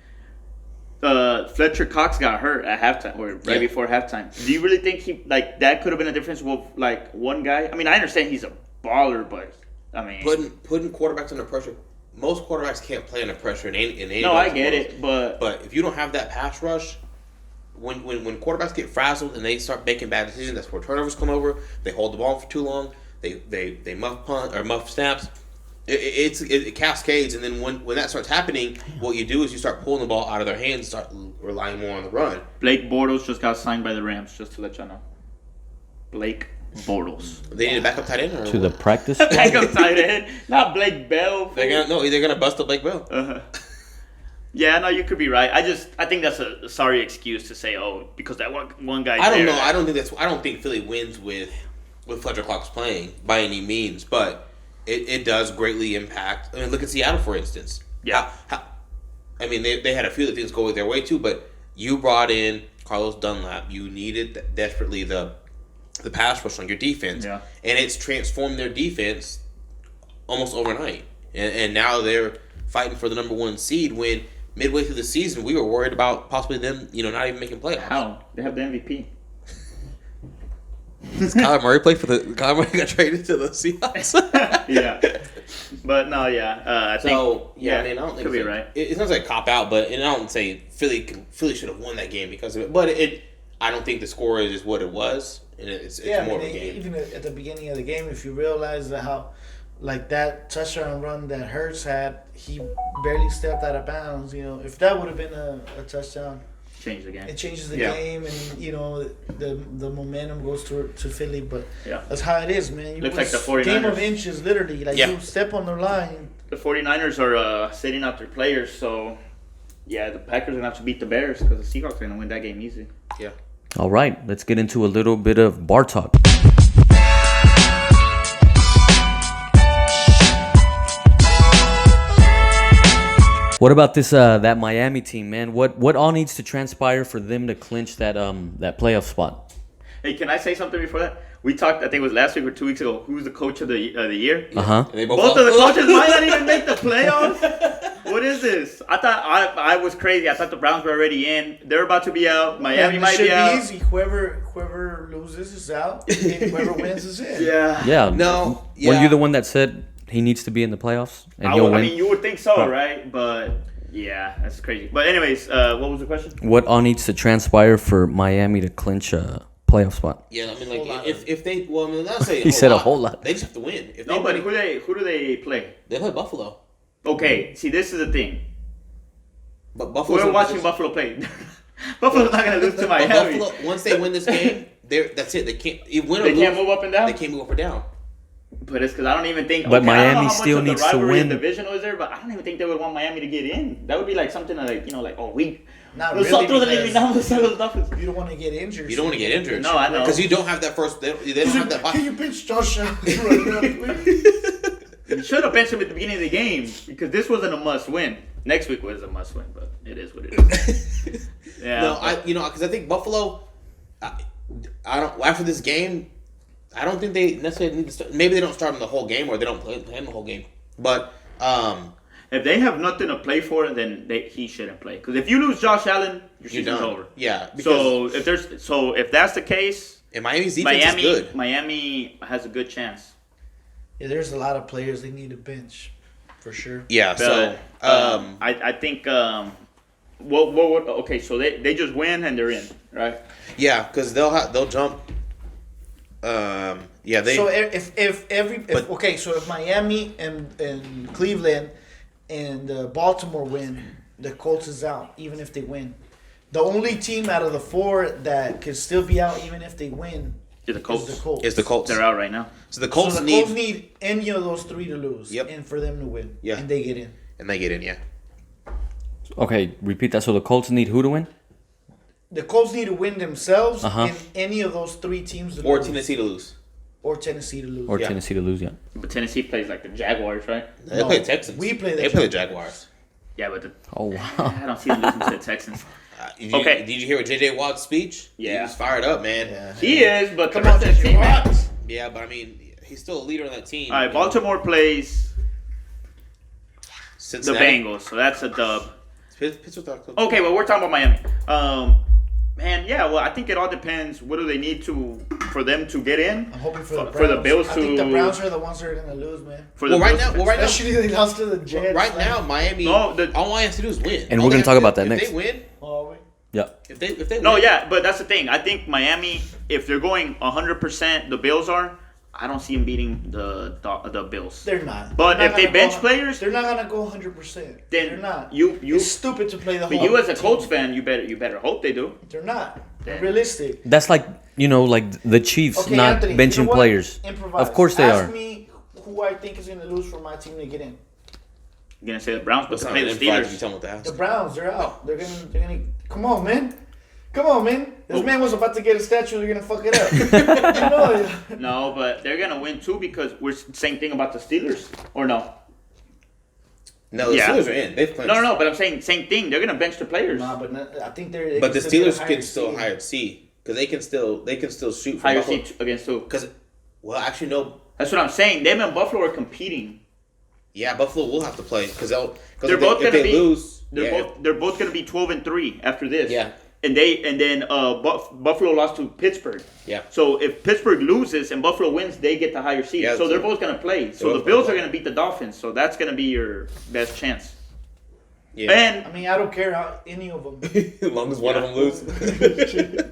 Speaker 2: Fletcher Cox got hurt at halftime or right before halftime. Do you really think that could have been a difference with like one guy? I mean, I understand he's a baller, but I mean,
Speaker 4: putting quarterbacks under pressure. Most quarterbacks can't play under pressure in any.
Speaker 2: No, I get it, but
Speaker 4: if you don't have that pass rush, when quarterbacks get frazzled and they start making bad decisions, that's where turnovers come over. They hold the ball for too long. They muff punt or muff snaps. It cascades, and then when that starts happening, what you do is you start pulling the ball out of their hands, start relying more on the run.
Speaker 2: Blake Bortles just got signed by the Rams, just to let y'all know. Blake Bortles.
Speaker 4: They need a backup tight end or
Speaker 1: To the
Speaker 4: what?
Speaker 1: practice.
Speaker 2: Backup tight end, not Blake Bell.
Speaker 4: They're gonna bust up Blake Bell.
Speaker 2: Yeah, no, you could be right. I think that's a sorry excuse to say, oh, because that one guy.
Speaker 4: I don't know. I don't think Philly wins with Fletcher Cox playing by any means, but it does greatly impact. I mean, look at Seattle, for instance.
Speaker 2: Yeah.
Speaker 4: I mean, they had a few things go their way too, but you brought in Carlos Dunlap. You needed desperately the pass rush on your defense,
Speaker 2: yeah.
Speaker 4: And it's transformed their defense almost overnight. And now they're fighting for the number 1 seed. When midway through the season, we were worried about possibly them, not even making playoffs.
Speaker 2: How? They have the MVP.
Speaker 4: Does Kyler Murray play for the? Kyler Murray got traded to the Seahawks.
Speaker 2: Yeah, but no, yeah. I think.
Speaker 4: I mean, I don't think
Speaker 2: could be right.
Speaker 4: It's not like a cop out, but I don't say Philly should have won that game because of it. But I don't think the score is what it was, and it's more of a game.
Speaker 3: Even at the beginning of the game, if you realize how, like that touchdown run that Hurts had, he barely stepped out of bounds. If that would have been a touchdown.
Speaker 2: Change the game.
Speaker 3: It changes the game, and the momentum goes to Philly. But that's how it is, man.
Speaker 2: Looks like the 49ers.
Speaker 3: Game of inches, literally. Like you step on the line.
Speaker 2: The 49ers are sitting out their players, so the Packers are gonna have to beat the Bears because the Seahawks are gonna win that game easy.
Speaker 4: Yeah.
Speaker 1: All right, let's get into a little bit of bar talk. What about this that Miami team, man? What all needs to transpire for them to clinch that playoff spot?
Speaker 2: Hey, can I say something before that? We talked, I think it was last week or 2 weeks ago, who's the coach of the year? Both of the coaches might not even make the playoffs. What is this? I thought I was crazy. I thought the Browns were already in. They're about to be out. Miami might be out.
Speaker 3: Easy. Whoever loses is out. And whoever wins is in.
Speaker 2: Yeah.
Speaker 1: Yeah.
Speaker 4: No.
Speaker 1: Were you the one that said he needs to be in the playoffs and he'll win?
Speaker 2: I mean, you would think so, right? But yeah, that's crazy. But anyways, what was the question?
Speaker 1: What all needs to transpire for Miami to clinch a playoff spot?
Speaker 4: Yeah, I mean, like if they, well, I mean, not saying
Speaker 1: he said a whole lot.
Speaker 4: They just have to win. If
Speaker 2: no, but who do they play?
Speaker 4: They play Buffalo.
Speaker 2: Okay, see, this is the thing.
Speaker 4: But Buffalo.
Speaker 2: We're watching Buffalo play. Buffalo's not gonna lose to Miami.
Speaker 4: Buffalo, once they win this game, that's it. They can't win or
Speaker 2: They
Speaker 4: lose.
Speaker 2: can't move up and down.
Speaker 4: They can't move up or down.
Speaker 2: But it's because I don't even think.
Speaker 1: But Miami
Speaker 2: I don't know how
Speaker 1: still
Speaker 2: much
Speaker 1: needs
Speaker 2: of the
Speaker 1: to
Speaker 2: rivalry
Speaker 1: win.
Speaker 2: and division was there, but I don't even think they would want Miami to get in. That would be like something like we.
Speaker 3: Not
Speaker 2: Nosotros
Speaker 3: really,
Speaker 2: eliminamos a los Dolphins.
Speaker 3: You don't want to get injured.
Speaker 4: You don't want to get injured.
Speaker 2: No, I know.
Speaker 4: Because you don't have that first. They don't have that.
Speaker 3: Can you bench Josh Allen right now, please?
Speaker 2: You should have benched him at the beginning of the game because this wasn't a must-win. Next week was a must-win, but it is what it is. Yeah.
Speaker 4: No, because I think Buffalo. I don't. After this game, I don't think they necessarily need to start. Maybe they don't start him the whole game, or they don't play him the whole game. But
Speaker 2: if they have nothing to play for, then he shouldn't play. Because if you lose Josh Allen, your season's over.
Speaker 4: Yeah.
Speaker 2: If that's the case,
Speaker 4: and Miami's defense is good.
Speaker 2: Miami has a good chance.
Speaker 3: Yeah, there's a lot of players they need to bench, for sure.
Speaker 4: Yeah.
Speaker 2: But, I think. Okay, so they just win and they're in, right?
Speaker 4: Yeah, because they'll jump. Yeah, they.
Speaker 3: So if Miami and Cleveland and Baltimore win, the Colts is out even if they win. The only team out of the four that could still be out even if they win
Speaker 2: is the Colts.
Speaker 4: Is the Colts.
Speaker 2: They're out right now.
Speaker 4: So the Colts
Speaker 3: need any of those three to lose, and for them to win, and they get in.
Speaker 4: And they get in, yeah.
Speaker 1: Okay, repeat that. So the Colts need who to win?
Speaker 3: The Colts need to win themselves, and any of those three teams to lose.
Speaker 4: Tennessee to lose.
Speaker 3: Or Tennessee to lose.
Speaker 1: Or Tennessee to lose, yeah.
Speaker 2: But Tennessee plays like the Jaguars, right?
Speaker 4: They play the Texans.
Speaker 3: We play
Speaker 4: They play the Jaguars.
Speaker 2: Yeah, but
Speaker 1: oh wow,
Speaker 2: I don't see them losing to the Texans.
Speaker 4: Did you hear what J.J. Watt's speech?
Speaker 2: Yeah.
Speaker 4: He was fired up, man.
Speaker 3: Yeah.
Speaker 2: He is, but
Speaker 3: Come on, J.J. Watt.
Speaker 4: Yeah, but I mean, he's still a leader on that team.
Speaker 2: All right, Baltimore plays
Speaker 4: Cincinnati.
Speaker 2: the Bengals, so that's a dub.
Speaker 4: Pittsburgh.
Speaker 2: Okay, well, we're talking about Miami. Man, yeah, well, I think it all depends. What do they need to for them to get in.
Speaker 3: I'm hoping for the Browns.
Speaker 2: For the Bills
Speaker 3: I
Speaker 2: to.
Speaker 3: think the Browns are the ones that are gonna lose, man. Especially they lost to the Jets.
Speaker 4: Now, Miami.
Speaker 2: No,
Speaker 4: all I have to do is win.
Speaker 1: And
Speaker 4: all
Speaker 1: we're gonna talk about that
Speaker 4: if
Speaker 1: next.
Speaker 4: If they win,
Speaker 1: yeah.
Speaker 4: If they
Speaker 2: no,
Speaker 4: win,
Speaker 2: yeah, but that's the thing. I think Miami, if they're going 100%, the Bills are. I don't see them beating the Bills.
Speaker 3: They're not.
Speaker 2: But if they bench players,
Speaker 3: they're not gonna go 100%.
Speaker 2: Then
Speaker 3: They're not.
Speaker 2: It's
Speaker 3: stupid to play the whole.
Speaker 2: But you as a
Speaker 3: team.
Speaker 2: Colts fan, you better hope they do.
Speaker 3: They're not.
Speaker 2: Then.
Speaker 3: Realistic.
Speaker 1: That's like like the Chiefs
Speaker 3: Okay,
Speaker 1: not
Speaker 3: Anthony,
Speaker 1: benching
Speaker 3: you know what?
Speaker 1: players.
Speaker 3: Improvise.
Speaker 1: Of course they
Speaker 3: Ask
Speaker 1: are.
Speaker 3: me who I think is gonna lose for my team to get in.
Speaker 2: You're gonna say the Browns, but
Speaker 4: That's
Speaker 2: to
Speaker 4: not
Speaker 2: play the
Speaker 4: an invite if
Speaker 2: Steelers.
Speaker 4: you tell them what to ask.
Speaker 3: The Browns, they're out. They're gonna. Come on, man. Come on, man. This man was about to get a statue. They're gonna fuck it up. You know it.
Speaker 2: No, but they're gonna win too because we're same thing about the Steelers, or no?
Speaker 4: No, the Steelers are in. They've clinched.
Speaker 2: No, but I'm saying same thing. They're gonna bench the players.
Speaker 3: Nah, but I think they're.
Speaker 4: But the Steelers can still hire C because they can still shoot from
Speaker 2: Higher
Speaker 4: Buffalo.
Speaker 2: seed against who?
Speaker 4: Because, well, actually no.
Speaker 2: That's what I'm saying. Them and Buffalo are competing.
Speaker 4: Yeah, Buffalo will have to play because
Speaker 2: They're both
Speaker 4: if
Speaker 2: gonna
Speaker 4: they
Speaker 2: be.
Speaker 4: lose.
Speaker 2: They're both gonna be 12-3 after this.
Speaker 4: Yeah.
Speaker 2: And then Buffalo lost to Pittsburgh.
Speaker 4: Yeah.
Speaker 2: So if Pittsburgh loses and Buffalo wins, they get the higher seed.
Speaker 4: Yeah,
Speaker 2: so they're
Speaker 4: so-
Speaker 2: both gonna play. So
Speaker 4: they're
Speaker 2: the
Speaker 4: both
Speaker 2: Bills
Speaker 4: gonna
Speaker 2: are
Speaker 4: play.
Speaker 2: gonna beat the Dolphins. So that's gonna be your best chance.
Speaker 4: Yeah.
Speaker 2: And
Speaker 3: I mean, I don't care how any of them.
Speaker 4: As long as one of them lose.
Speaker 2: man,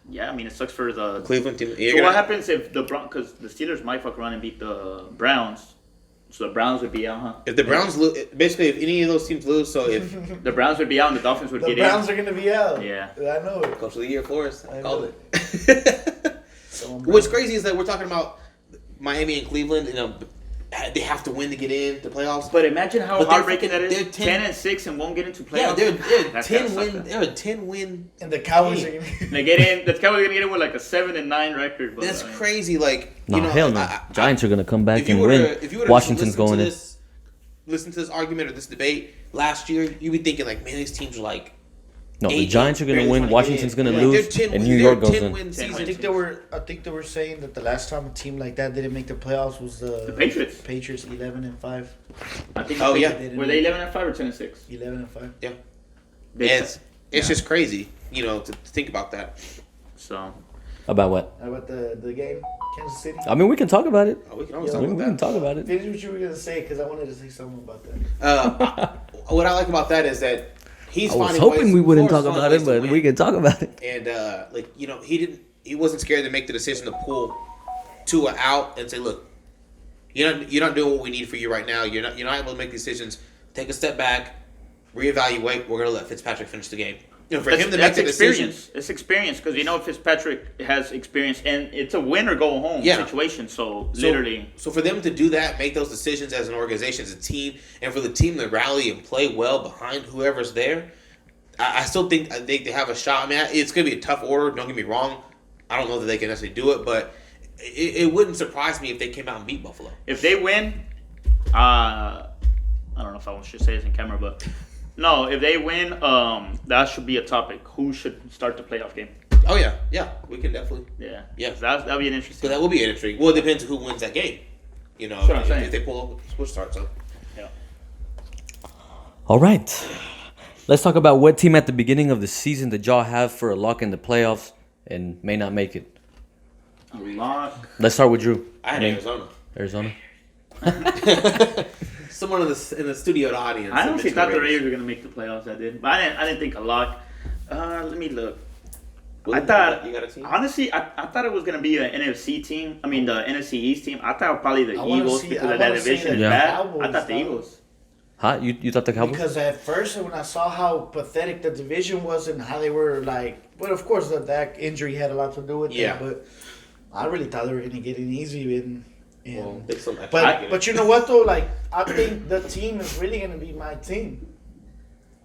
Speaker 2: yeah, I mean, it sucks for the
Speaker 4: Cleveland team.
Speaker 2: So what happens if the because the Steelers might fuck around and beat the Browns? So the Browns would be out, huh?
Speaker 4: If the Browns lose, basically, if any of those teams lose, so if
Speaker 2: The Browns would be out and the Dolphins would
Speaker 3: The
Speaker 2: get
Speaker 3: Browns
Speaker 2: in.
Speaker 3: are gonna be out.
Speaker 2: Yeah.
Speaker 3: I know it.
Speaker 4: Coach of the Year for us,
Speaker 3: I
Speaker 4: called
Speaker 3: know.
Speaker 4: it.
Speaker 3: Someone
Speaker 4: What's
Speaker 3: brought-
Speaker 4: crazy is that we're talking about Miami and Cleveland. They have to win to get into playoffs.
Speaker 2: But imagine how
Speaker 4: But they're
Speaker 2: heartbreaking that
Speaker 4: fucking-
Speaker 2: is.
Speaker 4: they're
Speaker 2: 10-6 and won't get into playoffs.
Speaker 4: Yeah, they're
Speaker 2: That's gotta
Speaker 4: 10
Speaker 2: suck,
Speaker 4: win.
Speaker 2: man.
Speaker 4: They're a 10 win.
Speaker 3: And the Cowboys
Speaker 4: Hey.
Speaker 3: are gonna.
Speaker 2: They get in. The Cowboys are gonna get in with like a 7-9 record. But
Speaker 4: That's
Speaker 2: I mean,
Speaker 4: crazy. Like
Speaker 1: No, hell no. Giants are gonna come back
Speaker 4: if you
Speaker 1: and
Speaker 4: were
Speaker 1: win.
Speaker 4: to, if you were
Speaker 1: Washington's going in.
Speaker 4: Listen to this argument or this debate last year, you'd be thinking like, man, these teams are like.
Speaker 1: No, the
Speaker 4: 8,
Speaker 1: Giants are gonna
Speaker 4: barely
Speaker 1: win.
Speaker 4: trying to get
Speaker 1: Washington's
Speaker 4: in.
Speaker 1: gonna
Speaker 4: Like,
Speaker 1: lose,
Speaker 4: they're 10
Speaker 1: and
Speaker 4: win-
Speaker 1: New
Speaker 4: they're
Speaker 1: York goes
Speaker 4: 10
Speaker 1: in.
Speaker 4: win season.
Speaker 3: I think they were saying that the last time a team like that didn't make the playoffs was the
Speaker 2: Patriots.
Speaker 3: Patriots 11-5,
Speaker 2: I think.
Speaker 4: Oh,
Speaker 2: they-
Speaker 4: yeah.
Speaker 2: Were they 11-5 or 10-6?
Speaker 3: 11-5.
Speaker 4: Yeah,
Speaker 2: They-
Speaker 4: it's just crazy, to think about that.
Speaker 2: So
Speaker 1: About what?
Speaker 3: How about the game, Kansas City?
Speaker 1: I mean, we can talk about it.
Speaker 4: Oh, we can always
Speaker 3: Yeah,
Speaker 4: talk
Speaker 1: We
Speaker 4: about
Speaker 1: can
Speaker 4: that.
Speaker 1: talk about it.
Speaker 3: Finish what you were gonna say because I wanted to say something about that.
Speaker 4: What I like about that is that he's.
Speaker 1: I was
Speaker 4: finding
Speaker 1: hoping
Speaker 4: ways-
Speaker 1: we wouldn't
Speaker 4: Flores
Speaker 1: talk
Speaker 4: finding
Speaker 1: about
Speaker 4: ways
Speaker 1: it,
Speaker 4: to
Speaker 1: but
Speaker 4: win.
Speaker 1: we can talk about it.
Speaker 4: And he wasn't scared to make the decision to pull Tua out and say, look, you're not doing what we need for you right now. You're not able to make decisions. Take a step back, reevaluate. We're gonna let Fitzpatrick finish the game. For him to make
Speaker 2: that's
Speaker 4: the decision.
Speaker 2: experience. It's experience because Fitzpatrick has experience, and it's a win or go home
Speaker 4: Yeah.
Speaker 2: situation. So literally,
Speaker 4: So for them to do that, make those decisions as an organization, as a team, and for the team to rally and play well behind whoever's there, I still think they have a shot. I mean, it's going to be a tough order. Don't get me wrong. I don't know that they can necessarily do it, but it wouldn't surprise me if they came out and beat Buffalo.
Speaker 2: if they win, I don't know if I should say this in camera, but no, if they win, that should be a topic. Who should start the playoff game?
Speaker 4: Oh yeah, we can definitely.
Speaker 2: Yeah, that'll be an interesting.
Speaker 4: So that will be interesting. Well, it depends on who wins that game.
Speaker 2: That's what I'm saying.
Speaker 4: If they pull up, switch starts up.
Speaker 2: Yeah.
Speaker 1: All right. Let's talk about what team at the beginning of the season did y'all have for a lock in the playoffs and may not make it.
Speaker 2: A lock.
Speaker 1: Let's start with Drew.
Speaker 4: I had Arizona.
Speaker 1: Arizona.
Speaker 4: Someone in the studio audience.
Speaker 2: I honestly
Speaker 4: mentioned
Speaker 2: thought the
Speaker 4: Raiders.
Speaker 2: Raiders were gonna make the playoffs. I did, but I didn't think a lock. Let me look.
Speaker 4: Well,
Speaker 2: I thought
Speaker 4: you got a team.
Speaker 2: honestly, I thought it was gonna be an NFC team. I mean, the NFC East team. I thought probably the
Speaker 3: I wanna
Speaker 2: Eagles
Speaker 3: see-
Speaker 2: because
Speaker 3: I
Speaker 2: of that
Speaker 3: wanna see
Speaker 2: division
Speaker 3: the
Speaker 2: is bad.
Speaker 3: Cowboys,
Speaker 2: I thought the
Speaker 3: though.
Speaker 2: Eagles.
Speaker 1: Huh? You thought the Cowboys?
Speaker 3: Because at first, when I saw how pathetic the division was and how they were but of course that injury had a lot to do with
Speaker 4: Yeah.
Speaker 3: it. But I really thought they were gonna get in easy and
Speaker 4: Well, they still might
Speaker 3: but
Speaker 4: get it.
Speaker 3: but you know what though? Like I think the team is really gonna be my team.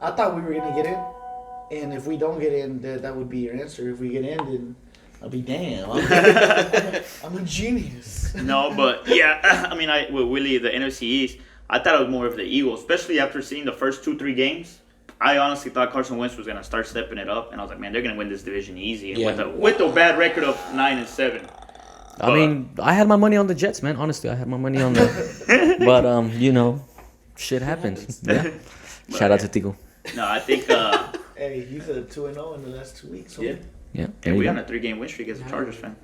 Speaker 3: I thought we were gonna get in, and if we don't get in, that would be your answer. If we get in, then I'll be damn. I'm a genius.
Speaker 2: No, but yeah, I mean, with Willie, the NFC East, I thought it was more of the Eagles, especially after seeing the first 2-3 games. I honestly thought Carson Wentz was gonna start stepping it up, and I was like, man, they're gonna win this division easy, and
Speaker 4: Yeah.
Speaker 2: with a bad record of 9-7.
Speaker 1: I mean, I had my money on the Jets, man. Honestly, I had my money on the. But shit happens. Yeah. Shout out to Tico.
Speaker 2: No, I think
Speaker 3: Hey, you said 2-0 in the last 2 weeks. So
Speaker 2: Yeah.
Speaker 1: Yeah.
Speaker 2: And we on a 3-game win streak as a Chargers fan.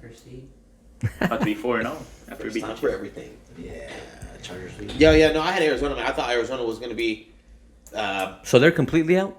Speaker 2: About to be 4-0 after we beat the
Speaker 4: time
Speaker 2: Chiefs.
Speaker 4: for everything.
Speaker 3: Yeah, Chargers lead.
Speaker 4: Yeah. No, I had Arizona. Man. I thought Arizona was going to be.
Speaker 1: So they're completely out?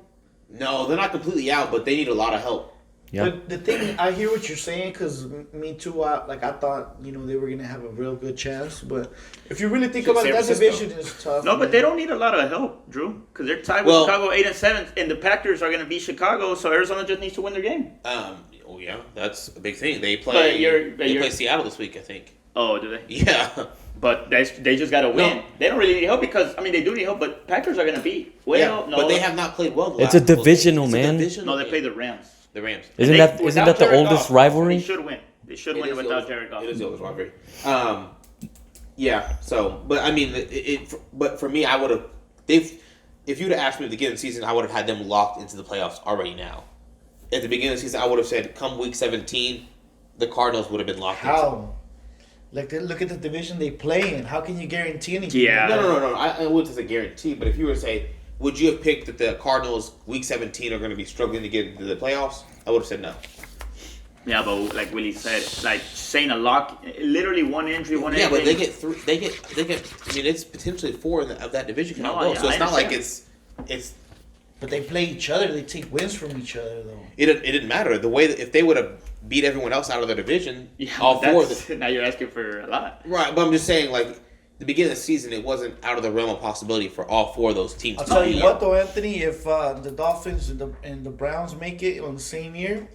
Speaker 4: No, they're not completely out, but they need a lot of help.
Speaker 1: Yeah.
Speaker 3: But the thing, I hear what you're saying, because me too. I thought they were gonna have a real good chance, but if you really think about it, that
Speaker 4: San Francisco.
Speaker 3: division is tough.
Speaker 2: No, but
Speaker 3: man.
Speaker 2: they don't need a lot of help, Drew, because they're tied with
Speaker 4: Well-
Speaker 2: Chicago 8-7, and the Packers are going to beat Chicago, so Arizona just needs to win their game.
Speaker 4: Oh yeah, that's a big thing. They
Speaker 2: But
Speaker 4: play.
Speaker 2: you're-
Speaker 4: They play Seattle this week, I think.
Speaker 2: Oh, do they?
Speaker 4: Yeah.
Speaker 2: But they just got to win.
Speaker 4: No.
Speaker 2: They don't really need help because they do need help, but Packers are going to beat. Well, no,
Speaker 4: But they have not played well. The
Speaker 1: It's
Speaker 4: last
Speaker 1: a
Speaker 4: couple of-
Speaker 1: divisional,
Speaker 4: it's a
Speaker 1: man.
Speaker 4: divisional
Speaker 2: No, they
Speaker 4: game.
Speaker 2: play the Rams.
Speaker 4: The Rams.
Speaker 1: Isn't that
Speaker 2: Without
Speaker 1: the
Speaker 2: Jared
Speaker 1: oldest
Speaker 2: Goff,
Speaker 1: rivalry?
Speaker 2: They should win. They should win
Speaker 4: is
Speaker 2: without
Speaker 4: the oldest-
Speaker 2: Jared Goff.
Speaker 4: It is the oldest rivalry. Yeah. So, but I mean, but for me, I would have. If you'd have asked me at the beginning of the season, I would have had them locked into the playoffs already now. At the beginning of the season, I would have said, come week 17, the Cardinals would have been locked into.
Speaker 3: How? Like, look at the division they play in. How can you guarantee anything?
Speaker 2: Yeah.
Speaker 4: No. I wouldn't say guarantee, but if you were to say, would you have picked that the Cardinals week 17 are going to be struggling to get into the playoffs? I would have said no.
Speaker 2: Yeah, but like Willie said, like saying a lock, literally one injury, one
Speaker 4: Yeah,
Speaker 2: injury.
Speaker 4: but they get three. They get. I mean, it's potentially four of that division can
Speaker 2: No,
Speaker 4: go.
Speaker 2: yeah,
Speaker 4: So it's
Speaker 2: I
Speaker 4: not like
Speaker 2: understand.
Speaker 4: it's.
Speaker 3: But they play each other. They take wins from each other, though.
Speaker 4: It didn't matter the way that if they would have beat everyone else out of their division,
Speaker 2: Yeah,
Speaker 4: all
Speaker 2: but
Speaker 4: four.
Speaker 2: that's- now you're asking for a lot.
Speaker 4: Right, but I'm just saying, like the beginning of the season, it wasn't out of the realm of possibility for all four of those teams.
Speaker 3: I'll
Speaker 4: to
Speaker 3: tell
Speaker 4: be
Speaker 3: you
Speaker 4: in.
Speaker 3: what, though, Anthony. If the Dolphins and the Browns make it on the same year,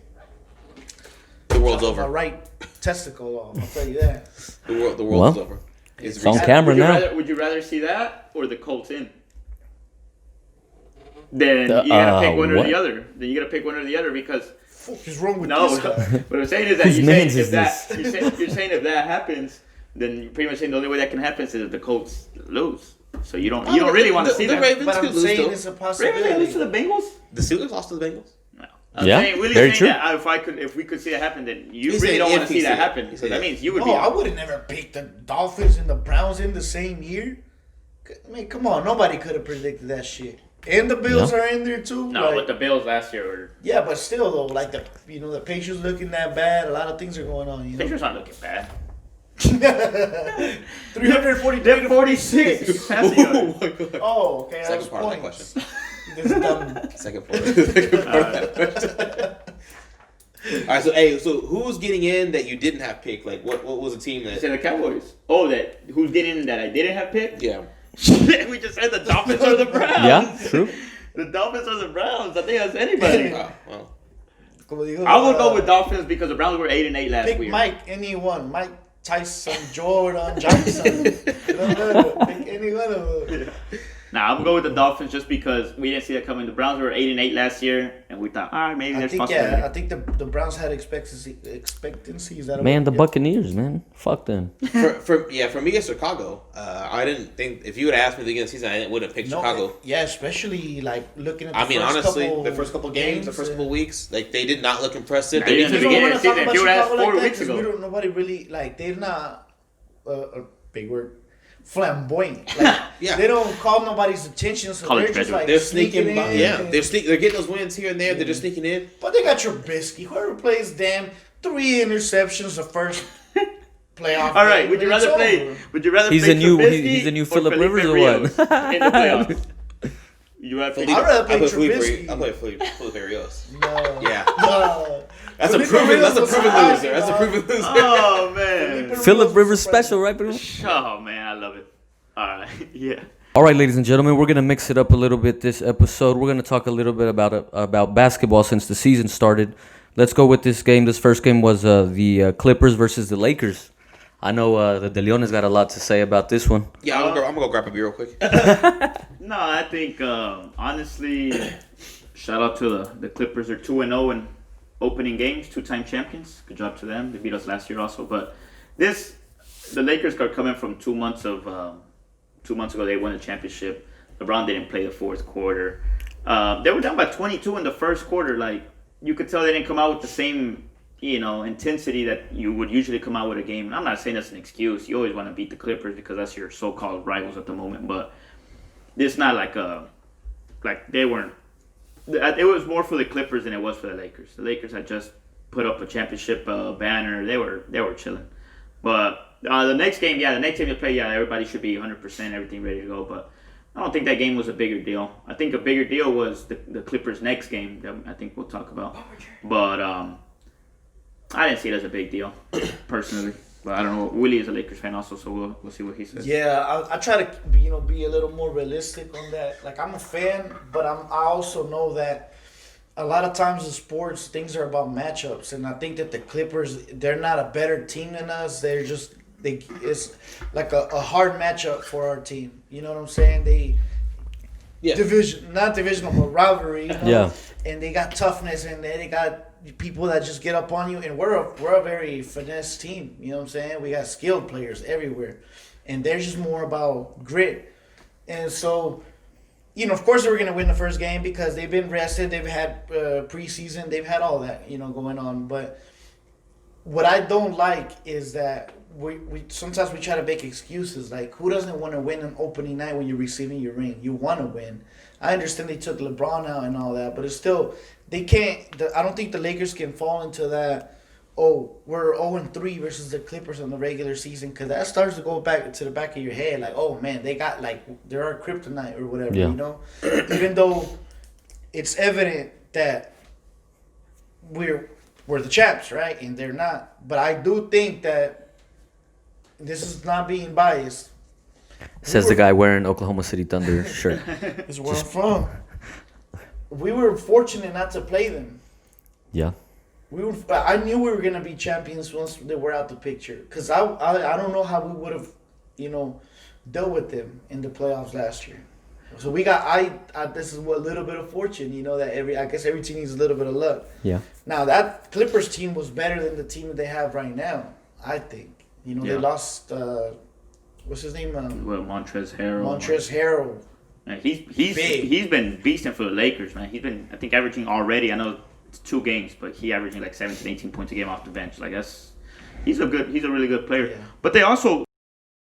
Speaker 4: The world's
Speaker 3: my
Speaker 4: over.
Speaker 3: right testicle off. I'll tell you that.
Speaker 4: The world
Speaker 1: Well,
Speaker 4: is over.
Speaker 1: It's on camera now.
Speaker 2: Would you rather see that or the Colts in? Then you gotta pick one or
Speaker 1: what?
Speaker 2: the other. Then you gotta pick one or the other because
Speaker 3: Fuck is wrong with
Speaker 2: no.
Speaker 3: this guy?
Speaker 2: What I'm saying is that
Speaker 1: Whose
Speaker 2: you're saying
Speaker 1: mans is
Speaker 2: you're saying if that happens, then you're pretty much saying the only way that can happen is if the Colts lose. So you don't really want to see
Speaker 4: the
Speaker 2: that.
Speaker 4: Ravens
Speaker 3: But
Speaker 4: could
Speaker 3: I'm
Speaker 4: lose,
Speaker 3: saying
Speaker 4: though.
Speaker 3: it's a
Speaker 2: Ravens lose
Speaker 3: possibility.
Speaker 2: to the Bengals.
Speaker 4: The Steelers lost to the Bengals.
Speaker 2: No.
Speaker 1: Yeah,
Speaker 2: Willie's
Speaker 1: very
Speaker 2: saying
Speaker 1: true.
Speaker 2: that if we could see that happen, then you
Speaker 4: He
Speaker 2: really
Speaker 4: said
Speaker 2: don't want
Speaker 4: if
Speaker 2: to
Speaker 4: he
Speaker 2: see that
Speaker 4: said it.
Speaker 2: happen.
Speaker 4: He
Speaker 2: So
Speaker 4: said
Speaker 2: that
Speaker 4: if.
Speaker 2: means you would
Speaker 3: No,
Speaker 2: be.
Speaker 3: I would have never picked the Dolphins and the Browns in the same year. I mean, come on, nobody could have predicted that shit. And the Bills
Speaker 1: Yeah.
Speaker 3: are in there too.
Speaker 2: No,
Speaker 3: like-
Speaker 2: but the Bills last year were.
Speaker 3: yeah, but still though, like the Patriots looking that bad. A lot of things are going on. You know,
Speaker 2: Patriots aren't looking bad.
Speaker 3: 340
Speaker 2: They're 46 passing yards.
Speaker 4: my god.
Speaker 3: Oh, okay. That was
Speaker 4: Second part of that
Speaker 3: points.
Speaker 4: question.
Speaker 3: This dumb.
Speaker 4: Second part of that question. All right, so who's getting in that you didn't have picked? Like, what was a team
Speaker 2: I
Speaker 4: that?
Speaker 2: said the Cowboys. Oh, that who's getting in that I didn't have picked?
Speaker 4: Yeah.
Speaker 2: We just said the Dolphins or the Browns.
Speaker 1: Yeah, true.
Speaker 2: The Dolphins or the Browns. I think that's anybody.
Speaker 4: Oh, well.
Speaker 3: Como digo,
Speaker 2: I would go with Dolphins because the Browns were 8-8 last
Speaker 3: pick
Speaker 2: week.
Speaker 3: Mike, anyone. Mike Tyson, Jordan, Johnson. Pick any one of them.
Speaker 2: Nah, I'm gonna go with the Dolphins just because we didn't see that coming. The Browns were 8-8 last year, and we thought, all right, maybe
Speaker 3: I
Speaker 2: there's
Speaker 3: think
Speaker 2: possibility.
Speaker 3: I think the Browns had expectancy. Is that a
Speaker 1: Man,
Speaker 3: word?
Speaker 1: the
Speaker 3: Yeah.
Speaker 1: Buccaneers, man. Fuck them.
Speaker 4: For me, it's Chicago. I didn't think if you would have asked me at the beginning of the season, I would have picked
Speaker 3: No,
Speaker 4: Chicago.
Speaker 3: yeah, especially like looking at. The
Speaker 4: I mean,
Speaker 3: first
Speaker 4: honestly,
Speaker 3: couple
Speaker 4: the first couple games, the first
Speaker 3: and-
Speaker 4: couple weeks, like they did not look impressive.
Speaker 2: Nah,
Speaker 4: They
Speaker 2: you
Speaker 4: didn't
Speaker 2: didn't
Speaker 3: You
Speaker 2: beginning
Speaker 3: don't
Speaker 2: of
Speaker 3: want
Speaker 2: the
Speaker 3: to talk
Speaker 2: season, if
Speaker 3: about
Speaker 2: you would've asked
Speaker 3: Chicago
Speaker 2: 4
Speaker 3: like that
Speaker 2: weeks
Speaker 3: 'cause
Speaker 2: ago.
Speaker 3: we don't. Nobody really like. They're not a big word. Flamboyant. Like,
Speaker 4: Yeah.
Speaker 3: They don't call nobody's attention, so
Speaker 2: College
Speaker 3: they're just
Speaker 2: graduate.
Speaker 3: like
Speaker 4: They're
Speaker 3: sneaking
Speaker 4: sneaking.
Speaker 3: in.
Speaker 4: Yeah, they're getting those wins here and there. They're just sneaking in.
Speaker 3: But they got Trubisky. Whoever plays damn 3 interceptions the first playoff.
Speaker 2: All right,
Speaker 3: game,
Speaker 2: would you
Speaker 3: and it's
Speaker 2: rather play?
Speaker 3: over.
Speaker 2: Would you rather
Speaker 1: He's
Speaker 2: play
Speaker 1: a new-
Speaker 2: Trubisky
Speaker 1: he's a new
Speaker 2: or
Speaker 1: Phillip
Speaker 2: Felipe
Speaker 1: Rivers or
Speaker 2: Rios
Speaker 1: what?
Speaker 2: in the playoffs? You rather play?
Speaker 3: I'd rather
Speaker 4: I
Speaker 3: play
Speaker 4: play Felipe.
Speaker 3: Trubisky.
Speaker 4: I play Felipe Rios.
Speaker 3: No.
Speaker 4: Yeah.
Speaker 3: No.
Speaker 4: That's a
Speaker 3: Felipe
Speaker 4: proven.
Speaker 3: Rios
Speaker 4: That's a
Speaker 3: was
Speaker 4: proven
Speaker 3: high,
Speaker 4: loser. That's a
Speaker 3: dog.
Speaker 4: proven loser.
Speaker 2: Oh man!
Speaker 3: Felipe
Speaker 1: Philip Rivers
Speaker 3: surprising.
Speaker 1: special, right, bro?
Speaker 2: Oh man, I love it. All right, yeah.
Speaker 1: All right, ladies and gentlemen, we're gonna mix it up a little bit this episode. We're gonna talk a little bit about basketball since the season started. Let's go with this game. This first game was the Clippers versus the Lakers. I know the De Leones got a lot to say about this one.
Speaker 4: Yeah, I'm gonna go grab a beer real quick.
Speaker 2: No, I think honestly, shout out to the Clippers. They're 2-0 in opening games, 2-time champions. Good job to them. They beat us last year also. But the Lakers are coming from 2 months of 2 months ago. They won a championship. LeBron didn't play the fourth quarter. They were down by 22 in the first quarter. Like you could tell they didn't come out with the same intensity that you would usually come out with a game. And I'm not saying that's an excuse. You always want to beat the Clippers because that's your so-called rivals at the moment. But it's not like they weren't It was more for the Clippers than it was for the Lakers. The Lakers had just put up a championship banner. They were chilling. But the next game they play, everybody should be 100%, everything ready to go. But I don't think that game was a bigger deal. I think a bigger deal was the Clippers' next game that I think we'll talk about. But I didn't see it as a big deal, personally. But I don't know. Willie is a Lakers fan also, so we'll see what he says.
Speaker 3: Yeah, I try to be a little more realistic on that. Like, I'm a fan, but I also know that a lot of times in sports, things are about matchups, and I think that the Clippers, they're not a better team than us. It's like a hard matchup for our team. You know what I'm saying? Not divisional, but rivalry. You know?
Speaker 1: Yeah.
Speaker 3: And they got toughness, and they got people that just get up on you, and we're a very finesse team. You know what I'm saying? We got skilled players everywhere, and they're just more about grit. And so, of course we're gonna win the first game because they've been rested, they've had preseason, they've had all that going on. But what I don't like is that we sometimes we try to make excuses. Like, who doesn't want to win an opening night when you're receiving your ring? You want to win. I understand they took LeBron out and all that, but it's still, they can't. I don't think the Lakers can fall into that. Oh, we're 0-3 versus the Clippers in the regular season, because that starts to go back to the back of your head. Like, oh man, they're our kryptonite or whatever.
Speaker 1: Yeah.
Speaker 3: Even though it's evident that we're the champs, right? And they're not. But I do think that this is not being biased.
Speaker 1: Says the guy wearing Oklahoma City Thunder shirt.
Speaker 3: It's where I'm from. We were fortunate not to play them.
Speaker 1: Yeah.
Speaker 3: I knew we were gonna be champions once they were out the picture. Cause I don't know how we would have, dealt with them in the playoffs last year. So we got this is a little bit of fortune, that I guess every team needs a little bit of luck.
Speaker 1: Yeah.
Speaker 3: Now that Clippers team was better than the team that they have right now. I think. They lost. What's his name?
Speaker 2: Montrezl Harrell.
Speaker 3: Montrezl Harrell.
Speaker 2: He's been beasting for the Lakers, man. He's been, I think, averaging already. I know it's 2 games, but he averaging like 17, 18 points a game off the bench. Like, he's a really good player. Yeah. But they also,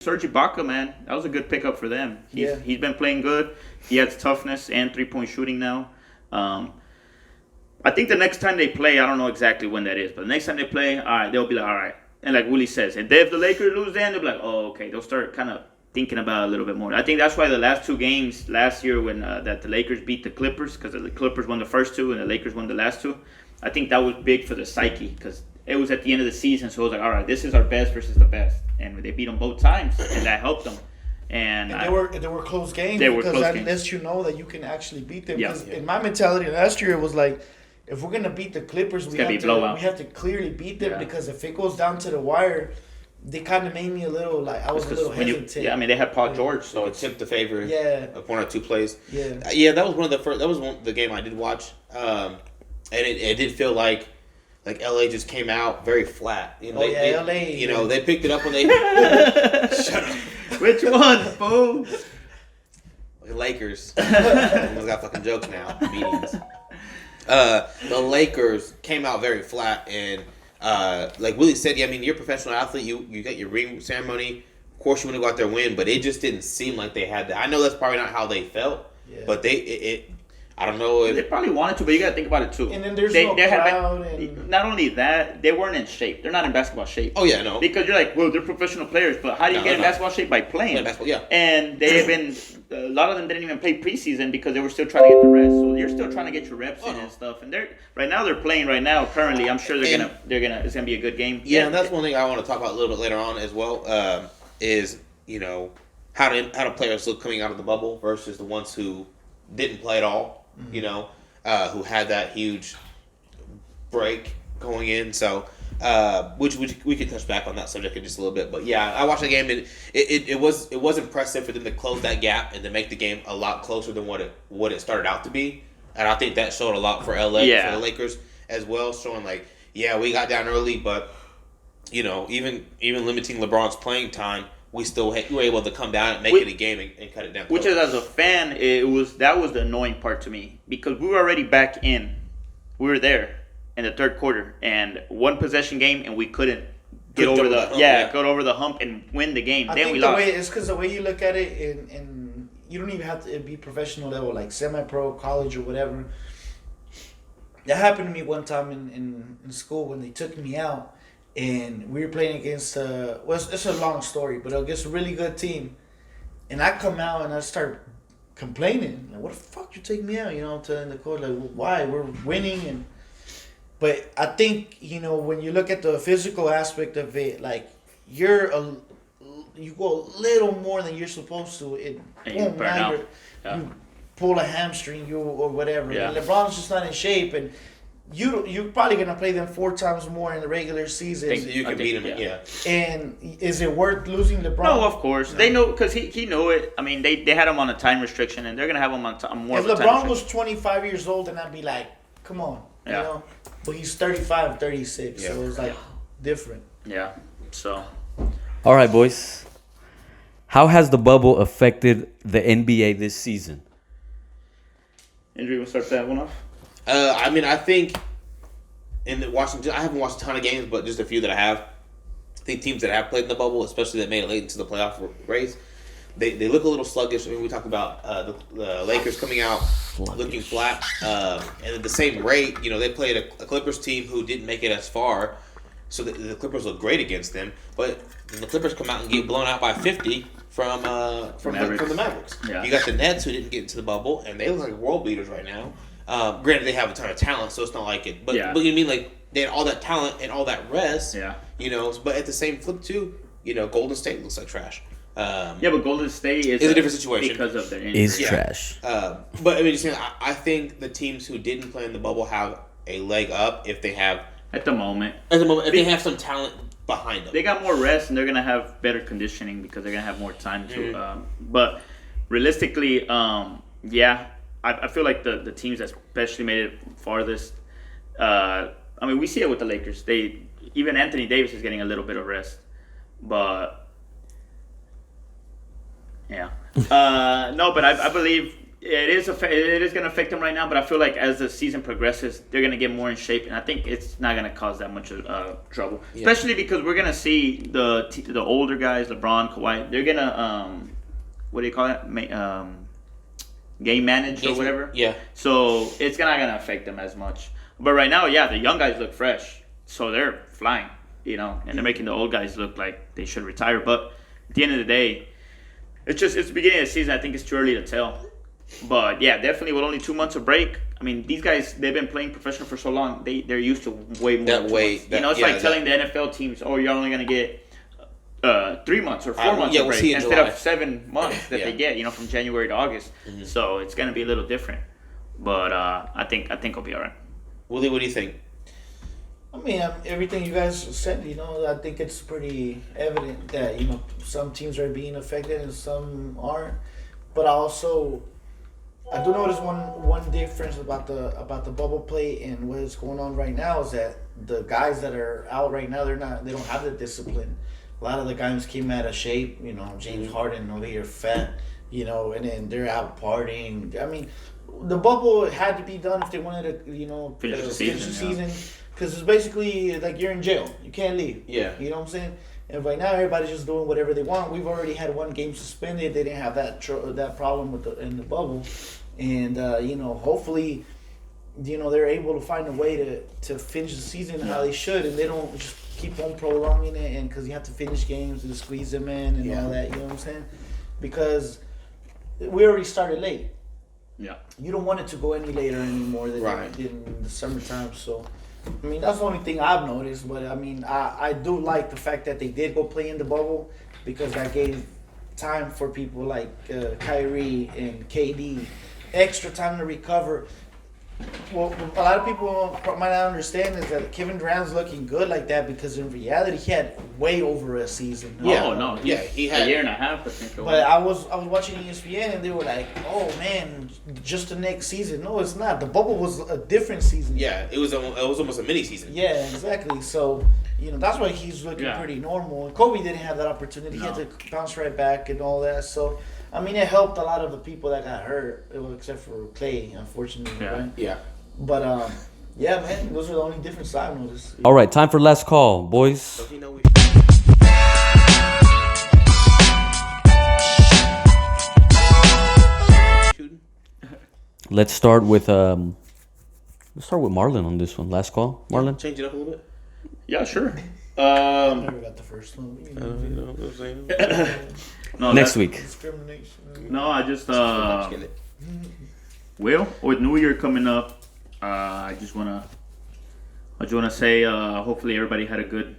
Speaker 2: Serge Ibaka, man, that was a good pickup for them. He's been playing good. He has toughness and 3-point shooting now. I think the next time they play, I don't know exactly when that is, but the next time they play, all right, they'll be like, all right. And like Willie says, and if the Lakers lose, then they'll be like, oh, okay. They'll start kind of thinking about it a little bit more. I think that's why the last 2 games last year when that the Lakers beat the Clippers, because the Clippers won the first 2 and the Lakers won the last 2, I think that was big for the psyche, because it was at the end of the season, so it was like, all right, this is our best versus the best, and they beat them both times, and that helped them. And
Speaker 3: they were close games, because that lets you know that you can actually beat them. Because in my mentality last year, it was like, if we're gonna beat the Clippers, we have to clearly beat them, because if it goes down to the wire, they kind of made me a little I was a little hesitant.
Speaker 2: They had Paul George, so
Speaker 4: it tipped the favor. Of 1 or 2 plays.
Speaker 3: That
Speaker 4: was one of the first. That was the game I did watch, and it did feel like LA just came out very flat.
Speaker 3: LA.
Speaker 4: They picked it up when they. Shut up.
Speaker 2: Which one, boom?
Speaker 4: Lakers. Everyone's got fucking jokes now. Meetings. The Lakers came out very flat, and like Willie said, you're a professional athlete. You got your ring ceremony. Of course, you want to go out there and win, but it just didn't seem like they had that. I know that's probably not how they felt, but I don't know if
Speaker 2: they probably wanted to, but you got to think about it too.
Speaker 3: And then there's no crowd.
Speaker 2: Not only that, they weren't in shape. They're not in basketball shape.
Speaker 4: Oh yeah, no.
Speaker 2: Because you're like, well, they're professional players, but how do you get in basketball shape? By playing. And they have been. A lot of them didn't even play preseason because they were still trying to get the rest. So you're still trying to get your reps in and stuff. And they're playing right now. Currently, I'm sure it's gonna be a good game.
Speaker 4: Yeah, and that's one thing I want to talk about a little bit later on as well. Is how do players look coming out of the bubble versus the ones who didn't play at all. Who had that huge break going in. So, which we could touch back on that subject in just a little bit. But yeah, I watched the game, and it was impressive for them to close that gap and to make the game a lot closer than what it started out to be. And I think that showed a lot for LA, for the Lakers as well, showing we got down early, but even limiting LeBron's playing time, we were able to come down and make it a game and cut it down.
Speaker 2: Which is, as a fan, that was the annoying part to me, because we were already back in. We were there in the third quarter, and 1 possession game, and we couldn't get over the hump and win the game. Then we lost.
Speaker 3: It's because the way you look at it, and you don't even have to be professional level, like semi-pro, college, or whatever. That happened to me one time in school when they took me out, and we were playing against. It's a long story, but against a really good team, and I come out and I start complaining, like, "What the fuck you take me out?" You know, I'm telling the coach, like, "Why? We're winning." And but I think, when you look at the physical aspect of it, like you go a little more than you're supposed to. It won't matter. Yeah. You pull a hamstring, or whatever. Yeah. And LeBron's just not in shape, and you're probably gonna play them 4 times more in the regular season.
Speaker 4: You can beat him, yeah.
Speaker 3: And is it worth losing LeBron?
Speaker 2: No, of course. No. They know, because he knew it. I mean, they had him on a time restriction, and they're gonna have him on more.
Speaker 3: If LeBron was 25 years old, then I'd be like, come on, But he's 35, 36, so it's like different.
Speaker 2: Yeah. So.
Speaker 1: All right, boys. How has the bubble affected the NBA this season?
Speaker 2: Andrew, we'll start that one off.
Speaker 4: I mean, I think in Washington, I haven't watched a ton of games, but just a few that I have. I think teams that have played in the bubble, especially that made it late into the playoff race, they look a little sluggish. I mean, we talked about the Lakers coming out looking flat, and at the same rate, they played a Clippers team who didn't make it as far, so the Clippers look great against them. But then the Clippers come out and get blown out by 50 from the Mavericks. Yeah. You got the Nets who didn't get into the bubble, and they look like world beaters right now. Granted, they have a ton of talent, so it's not like it. But you mean, like, they had all that talent and all that rest. Yeah. But at the same flip too, Golden State looks like trash.
Speaker 2: But Golden State is
Speaker 4: a different situation
Speaker 2: because of their injury.
Speaker 1: Is trash.
Speaker 4: But I mean, I think the teams who didn't play in the bubble have a leg up if they have
Speaker 2: at the moment.
Speaker 4: If they have some talent behind them.
Speaker 2: They got more rest, and they're gonna have better conditioning because they're gonna have more time to. But realistically, I feel like the teams that especially made it farthest. I mean, we see it with the Lakers. Even Anthony Davis is getting a little bit of rest, but yeah. No, but I believe it is going to affect them right now. But I feel like as the season progresses, they're going to get more in shape, and I think it's not going to cause that much trouble. Yeah. Especially because we're going to see the older guys, LeBron, Kawhi. They're going to what do you call it? Game manage or whatever.
Speaker 4: Yeah.
Speaker 2: So it's not going to affect them as much. But right now, the young guys look fresh, so they're flying, and they're making the old guys look like they should retire. But at the end of the day, it's the beginning of the season. I think it's too early to tell. But yeah, definitely with only 2 months of break. I mean, these guys, they've been playing professional for so long. They're used to way more. It's like telling the NFL teams, "Oh, you're only gonna get 3 months or 4 months of break instead of 7 months that they get, from January to August." Mm-hmm. So it's gonna be a little different. But I think it'll be all right.
Speaker 4: Willie, what do you think?
Speaker 3: I mean, everything you guys said, I think it's pretty evident that, some teams are being affected and some aren't. But I do notice one difference about the bubble play and what is going on right now is that the guys that are out right now, they don't have the discipline. A lot of the guys came out of shape, James Harden over here fat, and then they're out partying. I mean, the bubble had to be done if they wanted to,
Speaker 2: finish the season.
Speaker 3: Because it's basically like you're in jail. You can't leave.
Speaker 4: Yeah.
Speaker 3: You know what I'm saying? And right now, everybody's just doing whatever they want. We've already had one game suspended. They didn't have that problem in the bubble. And, hopefully, they're able to find a way to finish the season how they should. And they don't just keep on prolonging it. And because you have to finish games and squeeze them in and all that. You know what I'm saying? Because we already started late.
Speaker 2: Yeah.
Speaker 3: You don't want it to go any later anymore than you did in the summertime. So, I mean, that's the only thing I've noticed. But, I mean, I do like the fact that they did go play in the bubble because that gave time for people like Kyrie and KD extra time to recover. Well, a lot of people might not understand is that Kevin Durant's looking good like that because in reality he had way over a season.
Speaker 2: He had a year and a half.
Speaker 3: But I was watching ESPN and they were like, "Oh man, just the next season." No, it's not. The bubble was a different season.
Speaker 4: Yeah, it was almost a mini season.
Speaker 3: Yeah, exactly. So that's why he's looking pretty normal. And Kobe didn't have that opportunity. He had to bounce right back and all that. So. I mean, it helped a lot of the people that got hurt, except for Clay, unfortunately. Right?
Speaker 4: Yeah.
Speaker 3: But, man, those are the only difference I've noticed.
Speaker 1: All right, time for last call, boys. Let's start with Let's start with Marlon on this one. Last call, Marlon.
Speaker 4: Change it up a little bit.
Speaker 2: Yeah, sure.
Speaker 3: I never got the first one.
Speaker 4: You know what I'm saying?
Speaker 2: No,
Speaker 1: Next week.
Speaker 3: Discrimination.
Speaker 2: No, I just
Speaker 4: Getting it.
Speaker 2: Will, with New Year coming up, I just wanna say hopefully everybody had a good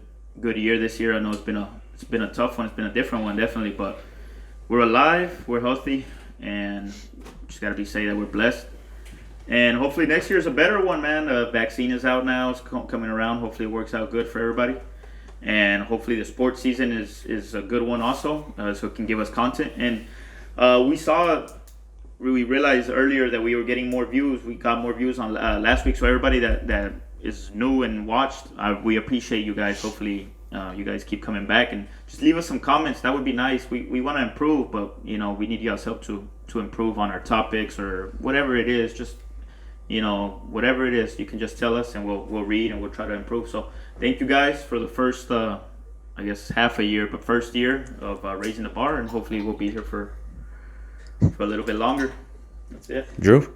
Speaker 2: year this year. I know it's been a tough one. It's been a different one, definitely, but we're alive, we're healthy, and just gotta be say that we're blessed. And hopefully next year is a better one, man. The vaccine is out now. It's coming around. Hopefully it works out good for everybody. And hopefully the sports season is a good one also, so it can give us content. And we realized earlier that we were getting more views. We got more views on last week. So everybody that is new and watched, we appreciate you guys. Hopefully you guys keep coming back and just leave us some comments. That would be nice. We want to improve, but we need you guys' help to improve on our topics or whatever it is. Just whatever it is, you can just tell us and we'll read and we'll try to improve. So thank you guys for the first, I guess half a year, but first year of raising the bar, and hopefully we'll be here for a little bit longer. That's it.
Speaker 1: Drew.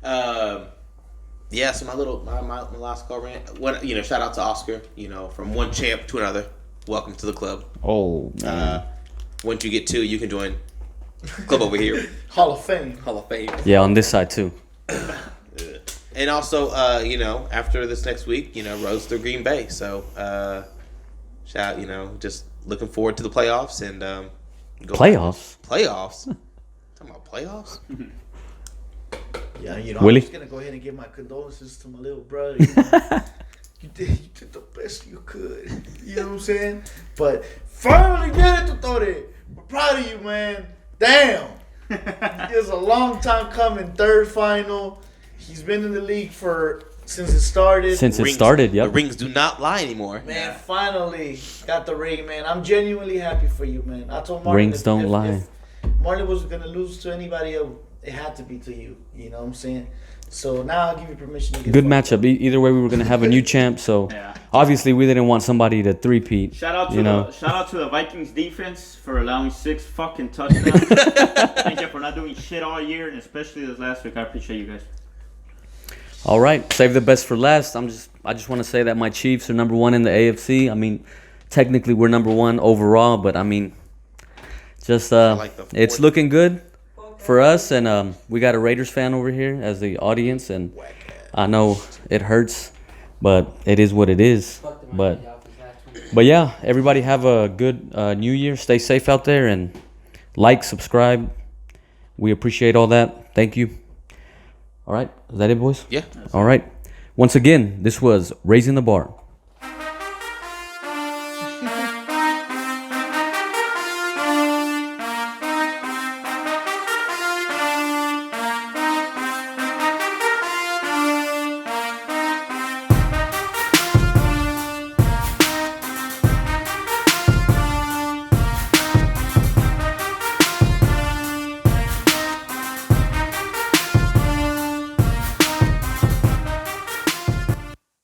Speaker 4: Yeah. So my last call rant. Shout out to Oscar. From one champ to another. Welcome to the club.
Speaker 1: Oh, man.
Speaker 4: Once you get 2, you can join club over here.
Speaker 3: Hall of Fame.
Speaker 4: Hall of Fame.
Speaker 1: Yeah, on this side too.
Speaker 4: And also, after this next week, roads through Green Bay. So, just looking forward to the playoffs and
Speaker 1: Playoffs.
Speaker 4: Playoffs. Talking about playoffs.
Speaker 3: Yeah,
Speaker 1: Willie?
Speaker 3: I'm just gonna go ahead and give my condolences to my little brother. You did the best you could. You know what I'm saying? But finally did it, Tutore. We're proud of you, man. Damn. It's a long time coming. Third final. He's been in the league since it started.
Speaker 1: Yep.
Speaker 4: The rings do not lie anymore.
Speaker 3: Man, finally got the ring, man. I'm genuinely happy for you, man. I told Marlon
Speaker 1: Rings don't lie.
Speaker 3: If Marlon was gonna lose to anybody else, it had to be to you. You know what I'm saying? So now I'll give you permission to get
Speaker 1: Good
Speaker 3: fucked
Speaker 1: matchup.
Speaker 3: up.
Speaker 1: Either way, we were gonna have a new champ. So
Speaker 2: Yeah.
Speaker 1: obviously, we didn't want somebody to three-peat.
Speaker 2: Shout out to the Vikings defense for allowing 6 fucking touchdowns. Thank you for not doing shit all year, and especially this last week. I appreciate you guys.
Speaker 1: All right, save the best for last. I just want to say that my Chiefs are number 1 in the AFC. I mean, technically we're number 1 overall, but I mean, just it's looking good for us. And we got a Raiders fan over here as the audience, and I know it hurts, but it is what it is. But yeah, everybody have a good New Year. Stay safe out there and like, subscribe. We appreciate all that. Thank you. All right. Is that it, boys?
Speaker 4: Yeah.
Speaker 1: All right. Once again, this was Raising the Bar.